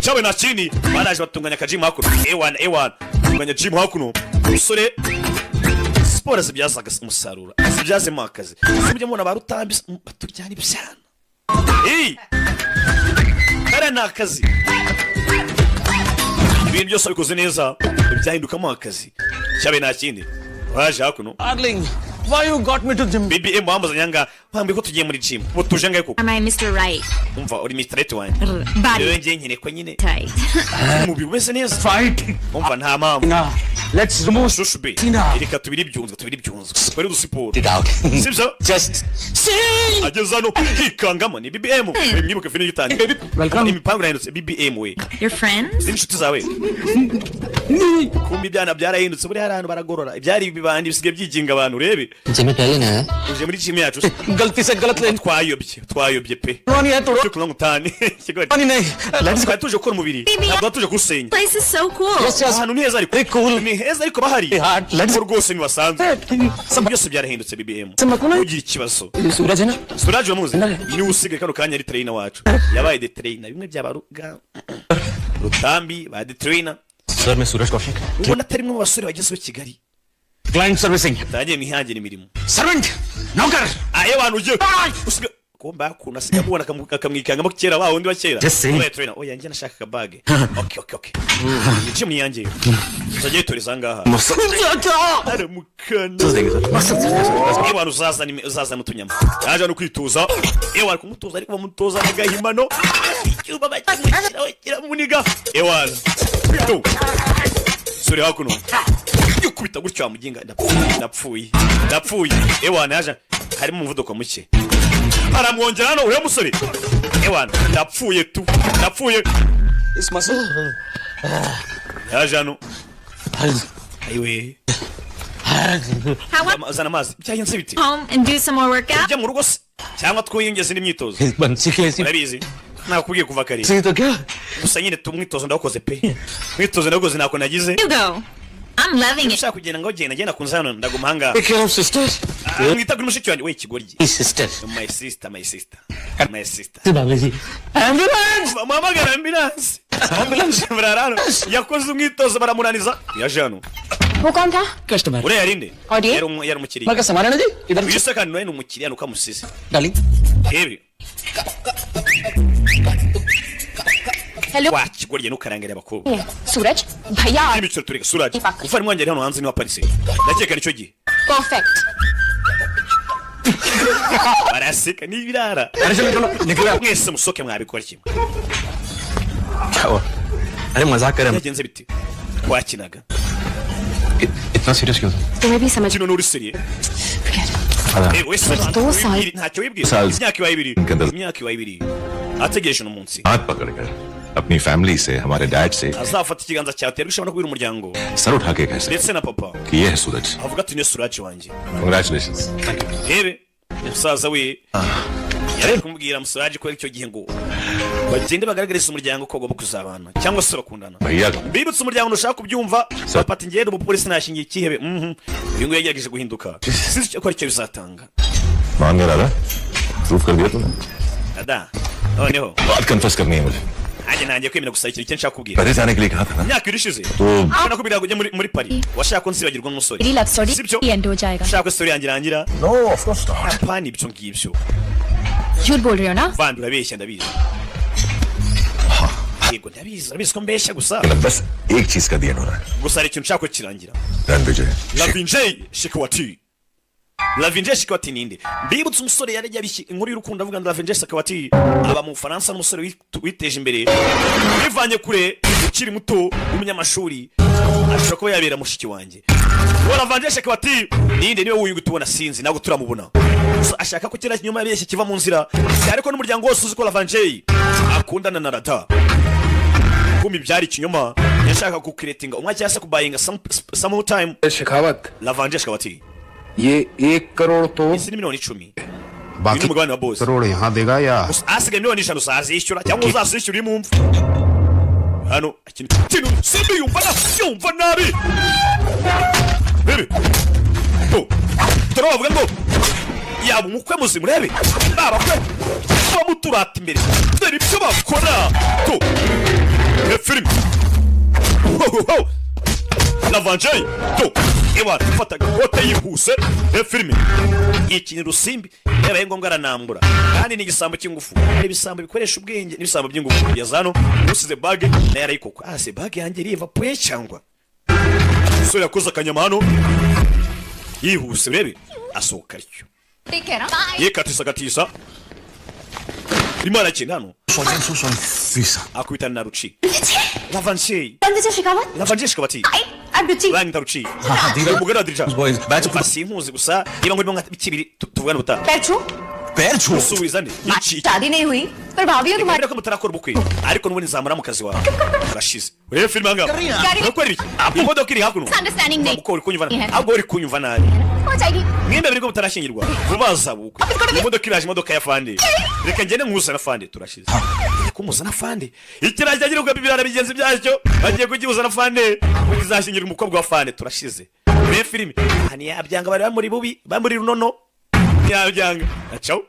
Chawe na chini banaje batunganya ka gym hakuno A1 tunganya gym hakuno umusore sport zibyazaga umusaruro zibyaze mu akazi mujya mubona barutambi baturyana ibyana kare ni akazi ibintu byose bikoze neza byahindukamo akazi cyabe nta kindi waje hakuno Darling, why you got me to gym? BBM wambaza nyanga wambaye ko tugiye muri gym utuje ngaye ko Am I Mr. Right? umva uri Mr. Right wanje Body yewe ngiye nkene ko nyine tight. mubi wese neza Fight. umva nta mpamvu Now, let's remove shushu be Tina. reka tubiri byunzwe twari dusiporo it out. sibyo Just sing. ageza no hikangamo ni BBM mwibuke fini gitani Welcome. imipango irahindutse BBM we Your friends? inshuti zawe kumbi byana byarahindutse buri harano baragorora ibyari bibandi bisigaye byiginga abantu urebe gym में पहले ना uje muri gym yacu गलती से गलत लेन twayobye pe नहीं है तो cyo kuna mutani kigori नहीं let's twari tuje gukora umubiri ntabwo tuje gusenya Place is so cool. yes yes ahantu ni heza ariko very cool ni heza ariko bahari hard let's rwose ni basanzwe byose byarahindutse BBM ugira ikibazo सूरज है ना Suraj wamuzi ni usigaye kano kanya ari trainer wacu yabaye the trainer bimwe byabaruga rutambi ba the trainer sir मैं सूरज Kaushik ubona atari mwe basore bagezwe Kigali client servicing tagiye mwihangira imirimo servant नौकर ayo bantu uje usiga komba kuna siga kubona akamwikangamo kera ba wundi wa kera Just saying. oya trainer oya njye nashaka ka bag okay nje mwiyangiye tujye toreza ngaha ari mukana ewa uzaza mutunyama yaje no kwituza ewa kumutuza ariko bamutoza n'agahimano icyuba bakimukira kira muniga ewa tu suri hakuno yukubita gutyo amuginga ndapfuye ewa naje harimo umuvuduko muke aramwongera hano uriya musore ewa ndapfuye इस muscle yaje hano ayiwe How about zana amazi byagenze biti home and do some more workout? ujya mu rugo se cyangwa twiyongeze n'imyitozo बंसी कैसी urabizi nakubwiye kuva kare सही तो क्या gusa nyine tumwitozo ndawukoze pe mwitozo ndakoze nako nagize You go. I'm loving it. ushaka kugenda ngo genda kunza hano ndaguma hanga take care of sisters mwita kuri mushiki wanjye we kigoryi sister my sister Baba ji ambulance mamagara ambulance murarano yakoze umwitozo baramunaniza yaje hano वो कौन था? Customer uriya yarinde और ये? yari umukiriya मगर सामान है ना जी इधर uyu se kandi nawe ni umukiriya nuko amusize darling ebi Hello. wa kigoryi nukarangire abakobwa सूरज भैया n'imiciro tureka Suraj ufa ni mwangere hano hanze ni wa Paris ndakeka nicyo gihe perfect baraseka n'ibirara अरे चलो चलो निकला mwese musoke mwabikora kimwe क्या हुआ अरे मजाक कर रहे हैं byagenze biti twakinaga इतना सीरियस क्यों तुम्हें भी समझ kino n'uri seriye wese ntacyo wibwira Sazi. imyaka ibaye ibiri Nkanda- imyaka ibaye ibiri ategereje uno munsi हाथ पकड़कर अपनी फैमिली से हमारे डैड से azafata ikiganza cyawe terwa ishobora no kubwira umuryango sir उठा के कह सकते ndetse na papa कि ये है सूरज avuga ati niyo Suraj wanjye congratulations rebe umusaza we yari kumubwira Suraj ko icyo gihe ngo bagende bagaragariza umuryango ko bagomba kuzabana cyangwa se bakundana भैया mbibutse umuryango ntushaka kubyumva papa ati ngende umupolisi nashingiye ikihebe uyu nguyu yagerageje guhinduka sinzi icyo icyo bizatanga मान गया दादा प्रूफ कर दिया तूने ada noneho बात कन्फेस करनी है मुझे nanjye kwemera gusa ikintu icyo nshaka kubwira पहले जाने के लिए कहा था ना imyaka iri ishize तो ubona ko birago ujya muri Paris washaka ko nsibagirwa n'umusore मेरी लव स्टोरी sibyo एंड हो जाएगा ushaka ko story yanjye irangira no of course not apana ibyo ngibyo झूठ बोल रहे हो ना vandi urabeshya ndabizi yego ndabizi ko mbeshya gusa बस एक चीज का दिया उन्होंने gusa hari ikintu nshaka ko kirangira run विजय Lavinje Shikwati ninde mbibutse umusore yari yabishye inkuru y'urukundo avuga ngo Lavinje Shikwati aba mu Faransa n'umusore witeje imbere bivanye kure ukiri muto umunyamashuri ashobora kuba yabera mushiki wanjye Lavinje Shikwati ninde niwe wuyu gutubona sinzi ntabwo turamubona ashaka ko kera kinyuma yabeshye kiva mu nzira ariko n'umuryango wose uzi ko Lavinje akundana na Rada kumi byari kinyoma yashaka kukiretinga umwe cyangwa se kubayinga some time Shekhawat Lavinje Shikwati ये 1 करोड़ तो isi ni miliyoni 10 baaki mugabane wa boss crore यहाँ देगा या asigaye miliyoni 5 uzazishyura cyangwa uzazishyura imumva hano ikintu simbi yumva nabi bebe turavuga ngo yaba umukwe muzima urebe babakwe bamuturata imbere dore ibyo bakora to film Navanjay to ewa fataga kote yihuse filime ikintu rusimbi yabaye ngombwa aranambura kandi ni igisambo cy'ingufu ari ibisambo bikoresha ubwenge n'ibisambo by'ingufu yazano usize bag na yarayikoko se bag yanjye riva pwe cyangwa so yakoze akanyama hano yihuse urebe asohoka ryo yekatisa imana cyane hano akubita na ruci Navanjay shikabati Bang taruci. Mugara dirja. Basinkuzi gusa niba ngurimo nka bikibiri tuvugana buta. Perchu. Usubizane. शादी नहीं हुई पर भाभी हो तुम्हारे ko mutarakora ubukwe ariko n'ubundi zamara mu kazi wawe urashize urebe filime anga urakora ibiki imodoka iri hakuno understanding नहीं uko uri kunyumva ahubwo uri kunyumva nabi हो जाएगी mwembe biriko mutarashingirwa vubaza bukwe imodoka iraje imodoka ya fande reka ngene nkuzana fande turashize kumuzana fande ikiraje agira ubwo bigenzi byacyo bagiye kugibuzana fande kuzashingira umukobwa wa fande turashize urebe filime hani yabyanga bari muri bubi bamuri runono yabyanga ciao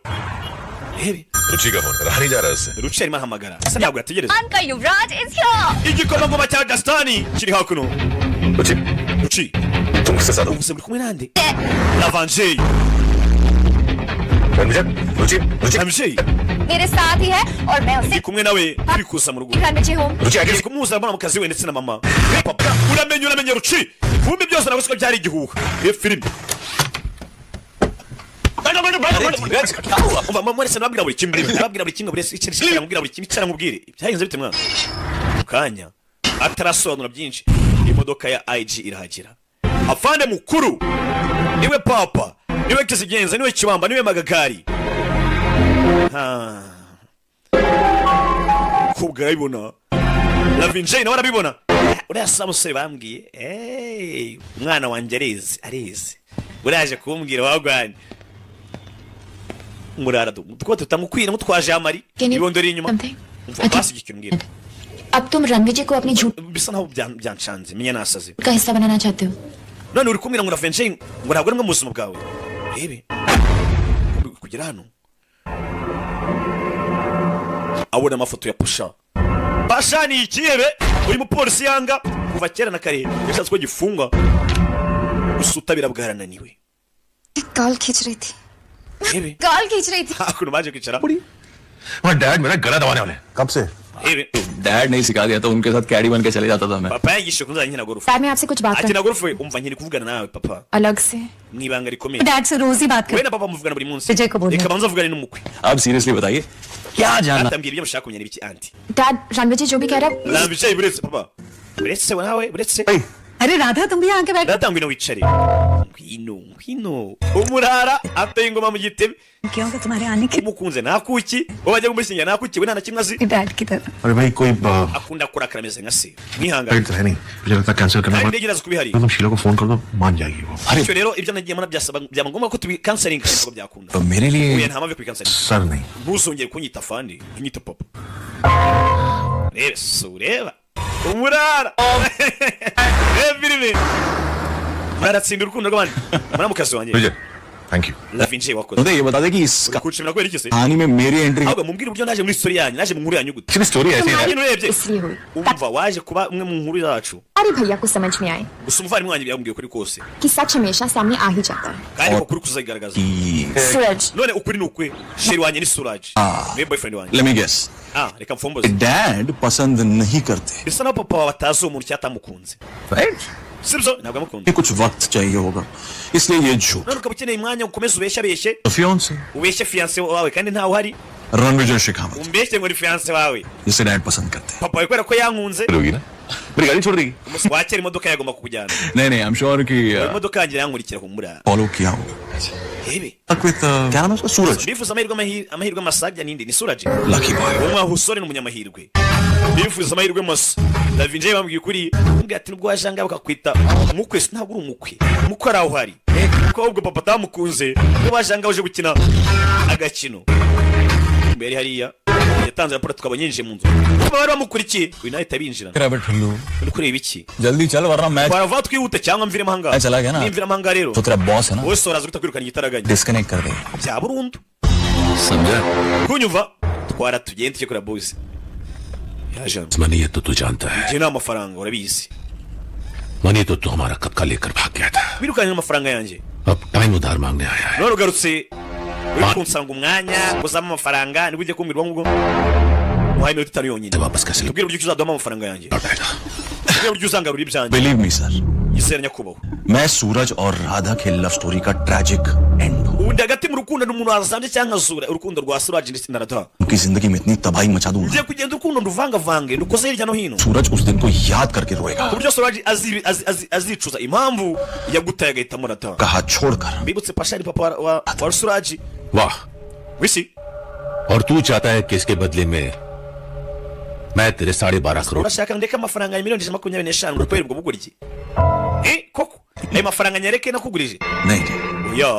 Hebi. रुचि का फोन कर हरी जा रहा है उससे रुचि arimo ahamagara asa ntabwo yategereza Uncle Yuvraj is here igikomangoma cya Gastani kiri hakuno ruci तुम किसके साथ हो ubuze muri kumwe nande Navanjay रुचि मेरे साथ ही है और मैं उससे ndi kumwe nawe turi kuza mu rugo घर में हूँ रुचि आगे ngiye kumuhuza mbona mu kazi we ndetse na mama papa uramenye ruci kumbe byose nabwo siko byari igihuha iyo filime mwese nababwira buri kimwe burese ikintu mubwira buri kimwe cyane mubwire byagenze bite mwana mukanya atarasobanura byinshi imodoka ya IG irahagera afande mukuru niwe papa niwe kizigenza niwe kibamba niwe magagari kubwa ibona Navanjay nawe arabibona uriya samusore bambwiye umwana wanjye arizi uraje kumbwira wagwani murara tuko tutamukwira mutwaje amari ibondori inyuma basi ikintu ngira अब तुम रणवीर जी को अपनी झूठ bisa naho byanshanze menya nasaze का हिस्सा बनाना चाहते हो none uri kumwira ngo Navanjay ngo ntabwo ari mu buzima bwawe rebe kugira hano abona amafoto ya Pasha ni ikirebe uyu mupolisi yanga kuva kera na kare yashatse ko gifunga usutabira bwarananiwe गाल खींच रही थी rebe गाल खींच रही थी hakuno baje kwicara मैं डैड मेरा गला दबाने वाले कब से rebe डैड नहीं सिखा दिया तो उनके साथ कैडी बन के चले जाता था मैं papa yagishe kunza nkina gorufu dad मैं आपसे कुछ बात akina gorufu umva nkiri kuvugana nawe papa अलग से mwibanga rikomeye डैड से रोज ही बात we na papa muvugana buri munsi विजय को बोलिए reka banza vugana n'umukwe अब सीरियसली बताइए क्या जानना atambwira ibyo mushaka kumenya ibiki anti dad Ranveer ji जो भी कह रहा है Navanjay buretse papa buretse nawe buretse अरे राधा तुम भी यहाँ के बैठ data ngwino wicare ngwino umurara ateye ingoma mu gitebe क्यों कि तुम्हारे आने की umukunze nakuki wajya kumushinga nakuki we nta kimwe azi dad की तरह अरे भाई कोई akunda kurakara ameze nka se mwihangane तो है नहीं मुझे लगता है कैंसिल करना kandi पड़ेगा ntegereza kubihari तुम शीला को फोन कर दो मान जाएगी वो bityo rero ibyo nagiye mbona byaba ngombwa ko tubikansaringa ntabwo byakunda तो मेरे लिए uye nta mpamvu yo kubikansaringa sir नहीं ntuzongere kunyita fandi unyita papa reba so ureba umurara reba filime baratsinda urukundo rw'abandi muri mu kazi wanjye Vijay thank you Navanjay wakoze मुझे ये बता दे कि इसका kuchimira kweli iki se कहानी में मेरी entry ahubwo mumbwire uburyo naje muri story yanyu naje mu nkuru yanyu gute सिर्फ स्टोरी ऐसी है nyine urebye इसलिए हुई umva waje kuba umwe mu nkuru zacu अरे भैया को समझ में आए gusa umuvandimwe wanjye byambwiye kuri kose कि सच हमेशा सामने आ ही जाता है kandi ko kuri kuzagaragaza सूरज none ukuri ni ukwe sheri wanjye ni Suraj niwe boyfriend wanjye let me guess reka mfomboze dad पसंद नहीं करते bisa naho papa wawe atazi uwo muntu cyatamukunze right sibyo ntabwo amukunze ये कुछ वक्त चाहिए होगा इसलिए ये झूठ none ukaba ukeneye umwanya ukomeze ubeshyabeshye fiance ubeshye fiance wawe kandi ntawe uhari Ranvijay Shekhawat umbeshye ngo ni fiance wawe जिसे डैड पसंद करते हैं papa wawe kubera ko yankunze होगी ना मेरी गाड़ी छोड़ देगी umunsi wakera imodoka yagomba kukujyana नहीं नहीं आई एम श्योर कि imodoka yanjye yankurikira humura follow किया होगा rebe क्या नाम है उसका सूरज bifuza amahirwe amasajya ninde ni Suraj lucky boy umwe ahusore n'umunyamahirwe bifuza amahirwe masa. Davinje bambwiye ukuri mbwira ati nubwo wajanga bakakwita umukwe ntabwo uri umukwe ari aho hari kuko ahubwo papa atamukunze niba wajanga uje gukina agakino mbere hariya yatanze raporo tukaba nyinjiye mu nzu bari bamukurikiye uyu nawe itabinjira uri kureba iki जल्दी चल वरना मैं barava twihute cyangwa mviremo ahangaha चला गया ना nimviremo ahangaha rero तो तेरा बॉस है ना wese waraza guhita kwirukana igitaraganya disconnect कर दे bya burundu समझा kunyumva twara tugende tujye kuri boss yaje money है तो तू जानता है njye nta mafaranga urabizi money तो तू हमारा कब का लेकर भाग गया था birukanye amafaranga yanjye अब टाइम उधार मांगने आया है none ugarutse uri kunsanga umwanya nguzamo amafaranga nibwo ujye kumbwirwa ngo muhaye inoti itanu yonyine वापस कैसे tubwire uburyo uzaduhamo amafaranga yanjye लौटाएगा tubwire uburyo uzangarura ibyanjye believe me sir yizera nyakubahwa मैं सूरज और राधा के लव स्टोरी का tragic and हूँ ubundi hagati mu rukundo n'umuntu wasanze cyangwa azura urukundo rwa Suraj ndetse na Radha उनकी जिंदगी में इतनी तबाही मचा दूंगा ngiye kugenda urukundo nduvangavange ndukoze hirya no hino सूरज उस दिन को याद करके रोएगा ku buryo Suraj azicuza impamvu yagutaye agahitamo Radha का हाथ छोड़कर bibutse Pasha ni papa wa Suraj वाह wisi और तू चाहता है कि इसके बदले में मैं तेरे 12.5 crore urashaka ndeke amafaranga ya miliyoni 25 rupeyi ubwo buguriki koko ayo mafaranga nyereke nakugurije नहीं oya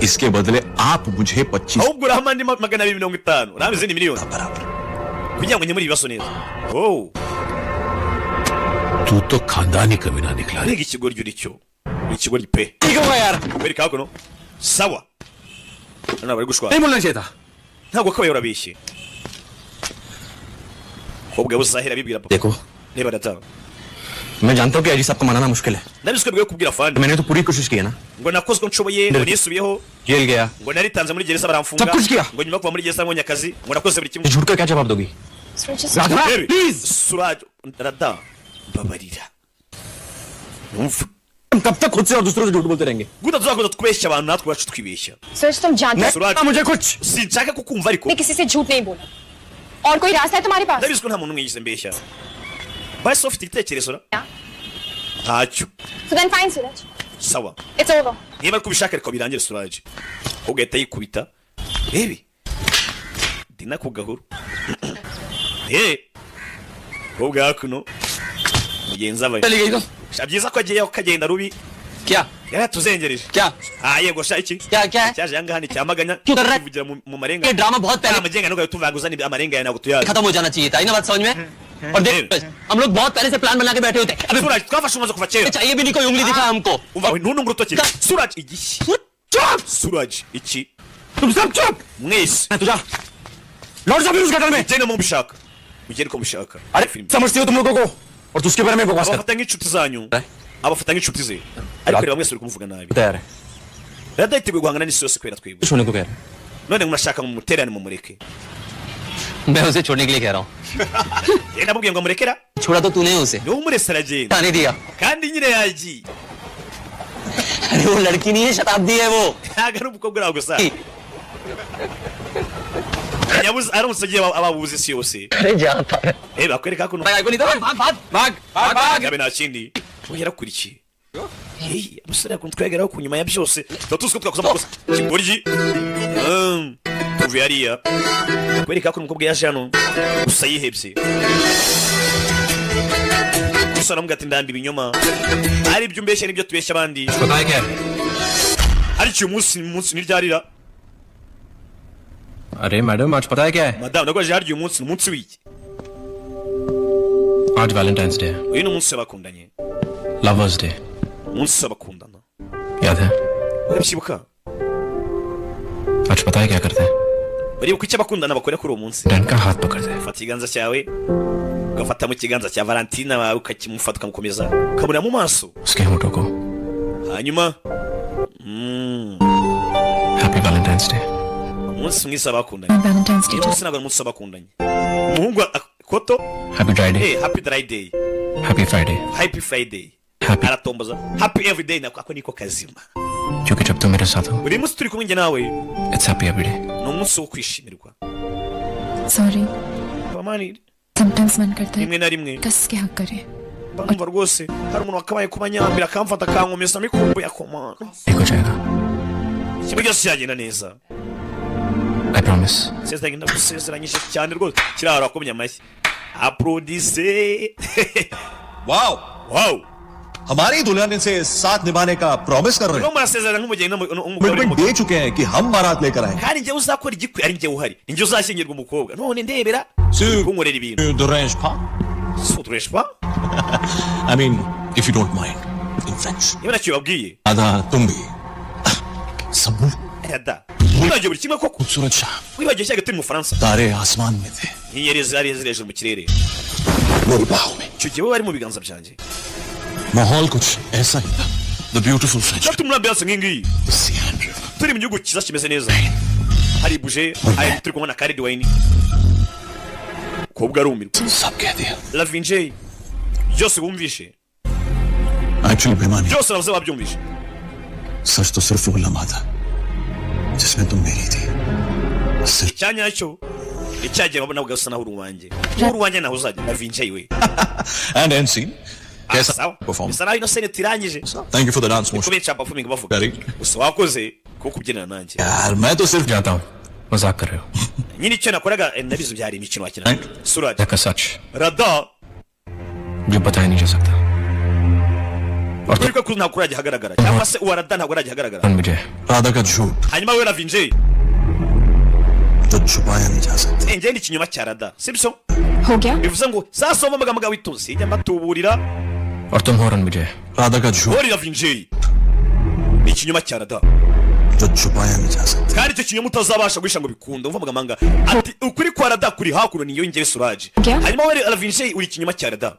इसके बदले आप मुझे 25 ahubwo urahama andi 250 urahama izindi miliyoni बराबर kugira ngo nyemure ibibazo neza oh तू तो खानदानी कमीना निकला रे mbega ikigoryi uri cyo uri ikigoryi pe ठीक होगा यार bereka hakuno sawa hano bari gushwa नहीं बोलना चाहिए था ntabwo kabaye urabishye ubwo buzahira bibwira papa देखो niba Radha मैं जानता हूँ कि अजी साहब को मनाना मुश्किल है ndabiswe bwo kubwira fandi मैंने तो पूरी कोशिश की है ना ngo nakozwe nshoboye ngo nisubiyeho jail गया ngo naritanze muri gereza baramfunga सब कुछ किया ngo nyuma kuva muri gereza mbonye akazi ngo nakoze buri kimwe झूठ का क्या जवाब दोगी Radha Baby, please Suraj Radha babarira numva कब तक खुद से और दूसरों से झूठ बोलते रहेंगे guta tuzakomeza twibeshya abantu natwe bacu twibeshya सूरज तुम जानते हो Suraj मुझे कुछ sinshaka kukumva ariko मैं किसी से झूठ नहीं बोला और कोई रास्ता है तुम्हारे पास ndabizi ko nta muntu umwe yigize mbeshya basi ufite igitekerezo ra ntacyo So then fine, Suraj. sawa It's over. niba kubishaka ariko birangire Suraj ugahita yikubita ebi dina ku gahuru ubwo hakuno mugenzi abaye चली गई तो byiza ko agiye kagenda rubi क्या yaratuzengereje क्या yego sha iki क्या क्या है cyaje yanga hani cyamaganya क्यों कर रहा है kuvugira mu marenga ये ड्रामा बहुत पहले amagenga nuko tuvanguza ni amarenga ya ntabwo tuyazi खत्म हो जाना चाहिए था ना बात समझ में और देख हम लोग बहुत पहले से प्लान बना के बैठे होते अभी Suraj twafashe umaze kuva kera चाहिए भी नहीं कोई उंगली दिखा हमको umva ntunungu urutoki Suraj igishyi चुप Suraj iki तुम सब चुप mwese मैं तुझा लौट जा फिर उस गटर में mugende mu bishaka mugende ko mushaka अरे समझते हो तुम लोगों को और तू उसके बारे में बकवास कर abafata nk'inshuti zanyu abafata nk'inshuti ze ariko reba mwese uri kumuvuga nabi तैयार है Radha yiteguye guhangana n'isi yose kubera twebwe कुछ होने को कह रहे none murashaka mu muterane mu mureke मैं उसे छोड़ने के लिए कह रहा हूँ ndamubwiye ngo murekera छोड़ा तो तूने उसे niwe umurese aragenda आने दिया kandi nyine yagiye अरे वो लड़की नहीं है शताब्दी है वो ntabwo ari umukobwa uraho gusa nyabuze aramutse agiye ababuze isi yose अरे जा पागल bakwereka hakuno भाग नहीं तो भाग भाग भाग भाग भाग yabe nta kindi we yarakurikiye umusore yakunze twegeraho ku nyuma ya byose tuba tuzi ko twakoze amakosa ikigoryi tuvuye hariya bakwereka ko umukobwa yaje hano gusa yihebye gusa aramubwira ati ndambi ibinyoma ari ibyo umbeshya n'ibyo tubeshya abandi बताया क्या ariko uyu munsi ntiryarira अरे मैडम आज पता है क्या है madamu nagwaje harya uyu munsi ni umunsi w'iki आज Valentine's day है uyu ni umunsi w'abakundanye lovers day umunsi w'abakundana याद है urabyibuka आज पता है क्या करते हैं baribuka icyo abakundana bakora kuri uwo munsi Dan का हाथ पकड़ते हैं ufata ikiganza cyawe ugafata mu kiganza cya Valentina wawe ukakimufata ukamukomeza ukamureba mu maso उसके होठों को hanyuma happy Valentine's day umunsi mwiza w'abakundanye Valentine's Day. uyu munsi ntabwo ari umunsi w'abakundanye umuhungu koto happy dry day happy dry day happy Friday happy Friday happy aratomboza happy every day nako ako niko kazima क्योंकि जब तुम मेरे साथ हो buri munsi turi kumwe njye nawe it's happy everyday ni umunsi wo kwishimirwa Sorry. bamani Sometimes मन करता है rimwe na rimwe कस के हक करे. banumva rwose hari umuntu wakabaye kuba nyambira akamfata akankomeza mikumbuye akomana ठीक हो जाएगा ikintu cyose cyagenda neza I promise. sezeranye ndagusezeranyije cyane rwose kirahara akomye amashyi applaudisse wow wow हमारी दुल्हन इनसे साथ निभाने का प्रॉमिस कर रहे no हैं murasezerana nk'umugeni कमिटमेंट दे चुके हैं कि हम बारात लेकर आएंगे kandi njye uzakora igikwi ari njye uhari njye uzashyingirwa umukobwa none ndebera kunkorera ibintu derenge pas suturesh pas I mean if you don't mind in French niba nacyo babwiye आधा तुम भी सब ada wibagiwe buri kimwe koko खूबसूरत शाम wibagiwe cyaga turi mu Faransa तारे आसमान में थे inyenyeri zari ziri hejuru mu kirere मेरी बाहों में icyo gihe bari mu biganza byanjye माहौल कुछ ऐसा ही था the beautiful French turi muri ambiance nk'ingiyi turi mu gihugu cyiza kimeze neza hari buje hari turi kumwe na Khalid Wine kobwa arumirwa सब कह दिया la vinje byose bumvishe actually बेमानी byose navuze babyumvishe सच तो सिर्फ वो लम्हा था जिसमें तुम मेरी थी सिर्फ cyanyacyo icyagiye babona ugasa naho uruwanjye uruwanjye naho uzajya la vinje we and end scene कैसा perform bisa naho ino scene tirangije thank you for the dance motion kubera cyapa performing bavuga Very. gusa wakoze ko kubyina nanjye यार मैं तो सिर्फ जाता हूँ मजाक कर रहे हो nyine icyo nakoraga nabizo byari imikino wakina suraj का सच rada जो बताया नहीं जा सकता और turi ko ntakura gihagaragara cyangwa se uwa rada ntabwo aragihagaragara मुझे राधा का झूठ hanyuma we la vinje जो छुपाया नहीं जा सकता njye ni ikinyoma cya rada sibyo हो गया bivuze ngo sasa amagambo witonze ijya mbatuburira और तुम हो रणविजय राधा का झूठ ori la vinje ni ikinyoma cya rada जो छुपाया नहीं जा सकता kandi icyo kinyoma utazabasha guhisha ngo bikunde umva amagambo ati ukuri kwa rada kuri hakuno niyo njye suraj hanyuma we la vinje uri ikinyoma cya rada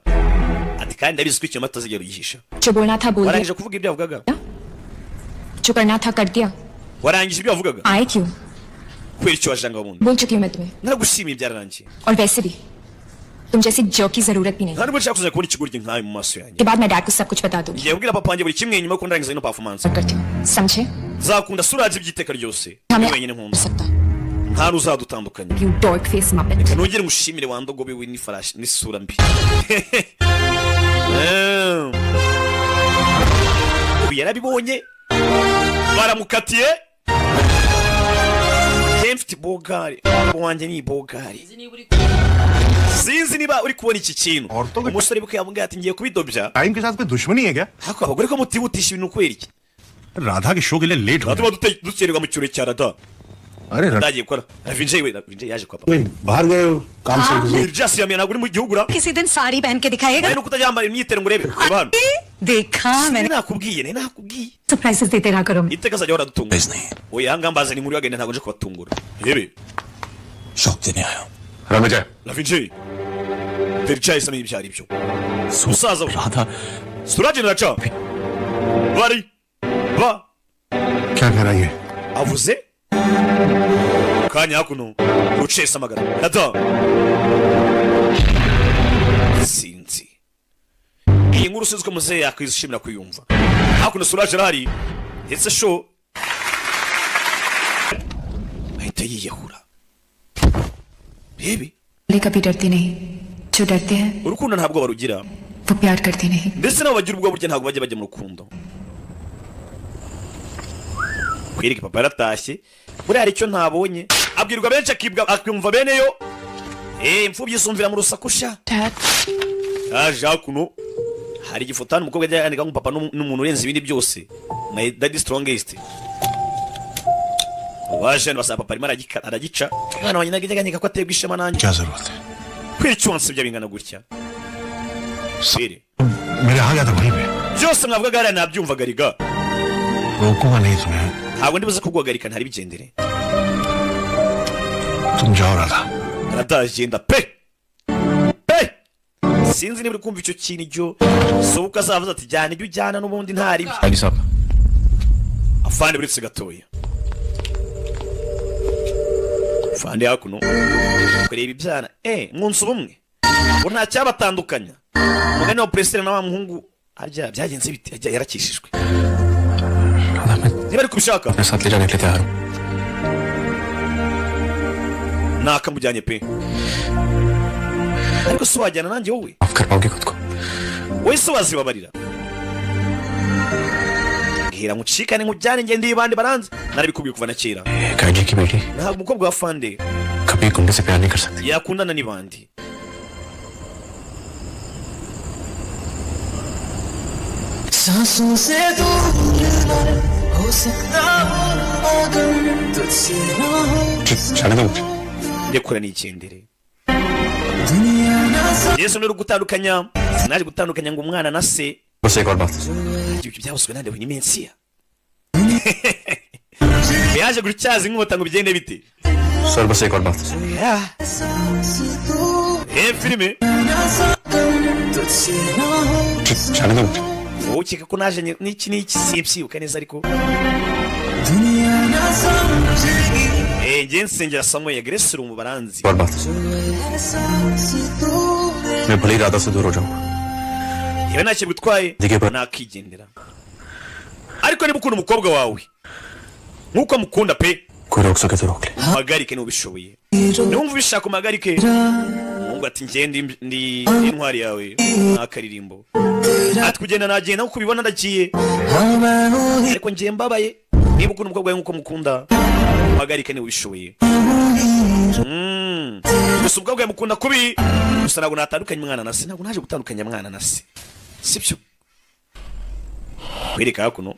ati kandi ndabizi ko ikinyoma utazigera uyihisha जो बोलना था बोल दिया warangije kuvuga ibyo yavugaga जो करना था कर दिया warangije ibyo yavugaga आए क्यों kubera icyo wajanga wundi बोल चुकी हूँ मैं तुम्हें naragushimiye byararangiye और वैसे भी तुम जैसी जो की जरूरत भी नहीं nta nubwo nshaka kuzajya kubona ikigoryi nkawe mu maso yanjye के बाद मैं डैड को सब कुछ बता दूंगी ngiye kubwira papa wanjye buri kimwe nyuma yo kundangiza ino performance करती हूँ समझे nzakunda suraj iby'iteka ryose हमें ni wenyine कर nkunda सकता nta ruzadutandukanya you dark face Muppet nongere ngushimire wandogobe we n'ifarashi n'isura mbi ubu yarabibonye baramukatiye mfite bogari wanjye ni bogari sinzi niba uri kubona iki kintu umusore bwe yamubwiye ati ngiye kubidobya time के साथ कोई दुश्मनी है क्या ariko abagore ko mutihutisha ibintu kubera iki Radha के शो के लिए लेट हो tuba dukererwa mu kirori cya rada अरे ndagiye gukora vinje we vinje yaje kwa papa बाहर गए हो काम से Jasi yamye ntabwo uri mu gihugu ra किसी दिन साड़ी पहन के दिखाएगा nuko utajyambara imyitero ngo urebe reba hano देखा मैंने nakubwiye nakubwiye सरप्राइजेस देते रहा करो iteka azajya ahora adutungura oya hanga mbaza ni muri wagenda ntabwo nje kubatungura yebe शौक देने आया हूँ Ranvijay la vinje terjaye samye ibyo ari byo musaza Radha suraje naraca bari ba क्या कह रहा है ये avuze kanya hakuno ucesa amagara rada sinzi iyi nkuru sinzi ko muzehe yakwishimira kuyumva hakuno suraje arahari ndetse sho ahita yiyahura rebe कभी डरते नहीं जो डरते हैं urukundo ntabwo barugira वो प्यार करते नहीं ndetse nabo bagira ubwo burya ntabwo bajya bajya mu rukundo kwereka papa yaratashye buriya hari icyo ntabonye abwirwa benshi akumva beneyo imfubyi zumvira mu rusaku sha yaje hakuno hari igifoto hano umukobwa ajya yandika nk'umupapa n'umuntu urenze ibindi byose my daddy strongest waje hano basaba papa arimo aragica mwana wanjye nagijya ganyika ko aterwa ishema nanjye क्या जरूरत है kwera icyo wansabye bingana gutya मेरे आ गया था वहीं पे byose mwavugaga hariya nabyumvaga riga रोकूंगा नहीं तुम्हें ntabwo ndibuze kuguhagarika ntari bigendere तुम जाओ Radha aradagenda pe sinzi niba uri kumva icyo kintu icyo sobuka azavuze ati jyana ibyo ujyana n'ubundi ntari byo Ali साहब afande buretse gatoya afande hakuno kureba ibyana mwunsi ubumwe ngo nta cyabatandukanya umugani wa presiteri na wa muhungu harya byagenze biti ajya yarakishijwe niba ari kubishaka मैं साथ ले जाने के लिए तैयार हूँ nakamujyanye pe ariko si wajyana nanjye wowe माफ कर पाओगे खुद को wowe se wazibabarira mbwira ngucikane nkujyane ngende ibandi baranze narabikubwiye kuva na kera काजी की बेटी ntabwo umukobwa wa fande कभी गुंडे से प्यार नहीं कर सकती yakundana n'ibandi सांसों से दूर हो सकता हूँ अगर तुझसे ना हो जाने दो ndekura n'icyendere yesu ni gutandukanya sinaje gutandukanya ngo umwana na se बस एक और बात ibyo byabuzwe nande buri mensiya yaje gutyaza inkota ngo bigende bite sir बस एक और बात filime जाने दो wowe ukeka ko naje n'iki n'iki simpyibuka neza ariko njye nsengera Samuel Grace mu baranzi और बात मैं भले ही राधा से दूर हो जाऊं yewe ntacyo bitwaye nakigendera ariko niba ukunda umukobwa wawe nk'uko amukunda pe कोई रोक सके तो रोक ले umpagarike niba ubishoboye niwumva ubishaka umpagarike umuhungu ati njye ndi intwari yawe n'akaririmbo ati kugenda nagenda nk'uko ubibona ndagiye ariko njye mbabaye niba ukunda umukobwa wawe nk'uko mukunda umpagarike niba ubishoboye gusa umukobwa wawe mukunda kubi gusa ntabwo natandukanye umwana na se ntabwo naje gutandukanya umwana na se sibyo wereka hakuno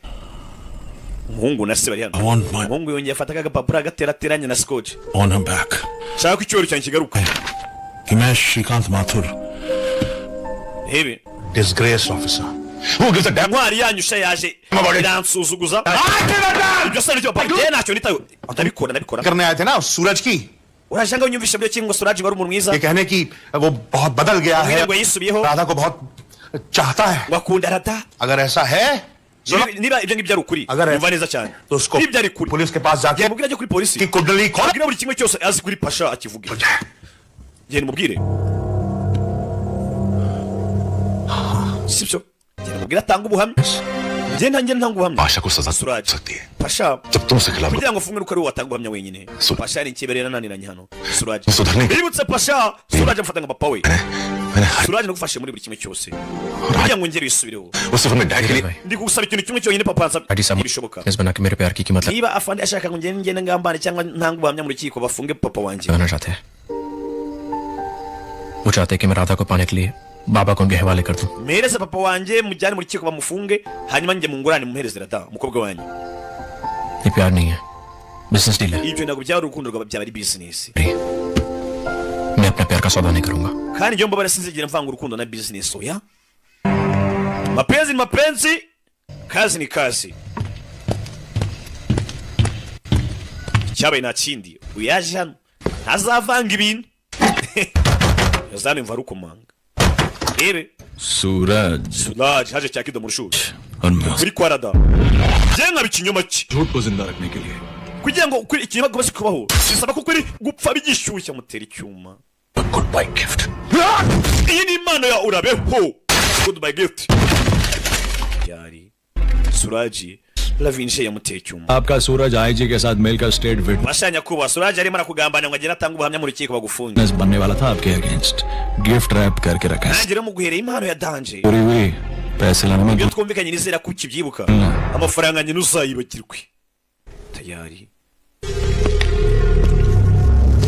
umuhungu na se bari hano umuhungu yongeye afata agapapuro agaterateranya na scotch on him back shaka ko icyoro cyanjye kigaruka Himesh श्रीकांत Mathur hebe disgraced officer who gives a damn intwari yanyu sha yaje iransuzuguza ibyo se nicyo papa je ntacyo nitayo ndabikora करने आए थे ना सूरज की urashanga unyumvisha byo kingo Suraj wari umuntu mwiza ये कहने की वो बहुत बदल गया है ngo yisubiyeho राधा को बहुत चाहता है wakunda rata अगर ऐसा है niba ibyo ngibyo ari ukuri umva neza cyane तो उसको ibyo ari kuri पुलिस के पास जाके mubwira ajye kuri polisi की कुंडली खोल abwira buri kimwe cyose azi kuri pasha akivuge genda mubwire sibyo genda mubwira atanga ubuhamya genda ntanga ubuhamya Pasha को सजा Suraj सकती है pasha जब तुमसे खिलाफ kugira ngo ufungwe uko ari watanga ubuhamya wenyine pasha ari ikiberera naniranye hano Suraj सुधरने bibutse pasha Suraj amfata nka papa we Suraj nagufashe muri buri kimwe cyose kugira ngo ngere bisubireho उस सिर्फ अपने डैड के लिए ndi gusaba ikintu kimwe cyonyine papa ansaba bishoboka इस बना के मेरे प्यार की कीमत niba afande ashaka ngo ngende ngambane cyangwa ntanga ubuhamya mu rukiko bafunge papa wanjye लगाना चाहते हैं वो चाहते हैं कि मैं राधा को पाने के लिए बाबा को उनके हवाले कर दूं mpereze papa wanjye mujyane mu rukiko bamufunge hanyuma njye mungurane mumuhereze rata umukobwa wanjye ये प्यार नहीं है बिजनेस डील है ibyo ntabwo byaba urukundo rwaba byaba ari business मैं अपने प्यार का सौदा नहीं करूंगा kandi njye mbabara sinzigera mvanga urukundo na business oya mapenzi ni mapenzi kazi ni kazi cyabaye nta kindi uyaje hano ntazavanga ibintu yazane mva rukomanga ere Suraj haje cyakido mu rushuri muri kwarada je nka bikinyoma ki झूठ को जिंदा रखने के लिए kugira ngo ukuri ikinyoma gobase kubaho bisaba ko kuri gupfa bigishyushya mutera icyuma goodbye gift iyi ni impano ya urabeho goodbye gift yari Suraji Lavinshe yamuteye icyuma आपका सूरज आईजी के साथ मेल का state witness bashanya kuba Suraji arimo arakugambana ngo agenda atanga ubuhamya mu rukiko bagufunge बनने वाला था आपके against gift wrap करके रखा है nanjye rero muguhereye impano ya danje पूरी हुई पैसे लाने में iyo twumvikanye nizera ko ukibyibuka amafaranga nyine uzayibagirwe tayari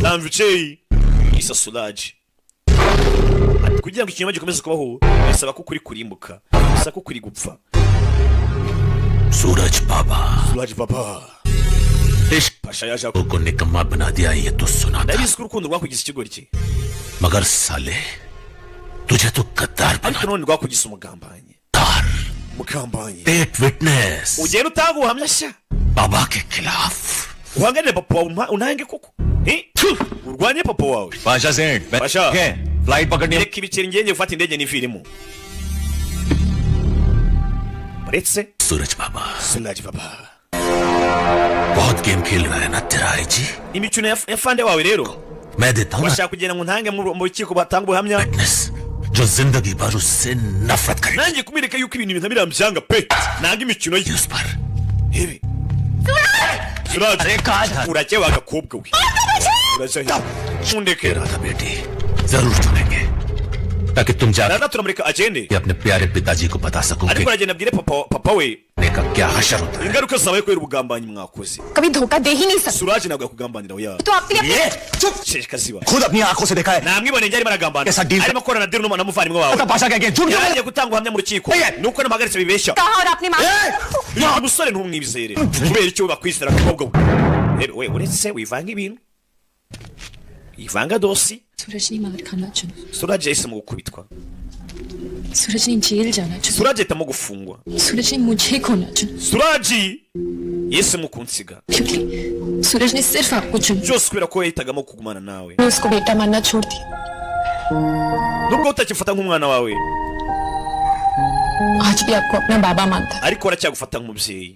Lamvichei isa Suraji kugira ngo ikinyoma gikomeze kubaho bisaba ko kuri kurimbuka bisaba ko kuri gupfa सूरज बाबा Suraj baba इश्क pasha yaje को निकम्मा बना दिया ये तो सुना था ndabizi ko urukundo rwakugize ikigori cye मगर साले तुझे तो गद्दार बना ariko none rwakugize umugambanyi mugambanyi pet witness ugenda utanga ubuhamya sha बाबा के खिलाफ uhanganire papa wawe unange koko urwanye papa wawe Pasha सेठ Pasha. फ्लाइट पकड़नी reka ibiceri ngenge gufata indege n'ivirimo uretse सूरज बाबा Suraj baba बहुत गेम खेल रहा है ना तेरा IG imikino ya fande wawe rero मैं देता हूँ bashaka kugenda ngo ntange mu rukiko batanga ubuhamya witness जो जिंदगी भर उससे नफरत करे nanjye kumwereka yuko ibintu bintu byanga pe nanga imikino ye उस पर Hebe Suraj urajye wagakobwa we urajye undeke Radha बेटी जरूर सुनेंगे ताकि तुम जाकर rero turamureka agende अपने प्यारे पिताजी को बता सको ariko aragenda abwire papa we का क्या हशर होता है ingaruka zabaye kubera ubugambanyi mwakoze कभी धोखा दे ही नहीं सकते Suraj ntabwo yakugambanira oya तो अपनी चुप sheshikaziba खुद अपनी आंखों से देखा है namwiboneye njye arimo aragambana Esa deal- arimo korana diri n'umwana w'umuvandimwe wawe Pasha क्या झूठ yagiye gutanga ubuhamya mu rukiko nuko namuhagaritse bibeshya कहा और अपनी माँ uyu musore ntumwizere kubera icyo bakwizera akababwa we uretse wivanga ibintu ivanga dosi सूरज ने मार खाना चुना Suraj yahisemo gukubitwa सूरज ने जेल जाना चुना Suraj ahitamo gufungwa सूरज ने मुझे खोना चुना Suraj yahisemo kunsiga क्योंकि सूरज ने सिर्फ आपको चुना byose kubera ko yahitagamo kugumana nawe मैं उसको बेटा मानना छोड़ दी nubwo utakifata nk'umwana wawe आज भी आपको अपना बाबा मानता है ariko aracyagufata nk'umubyeyi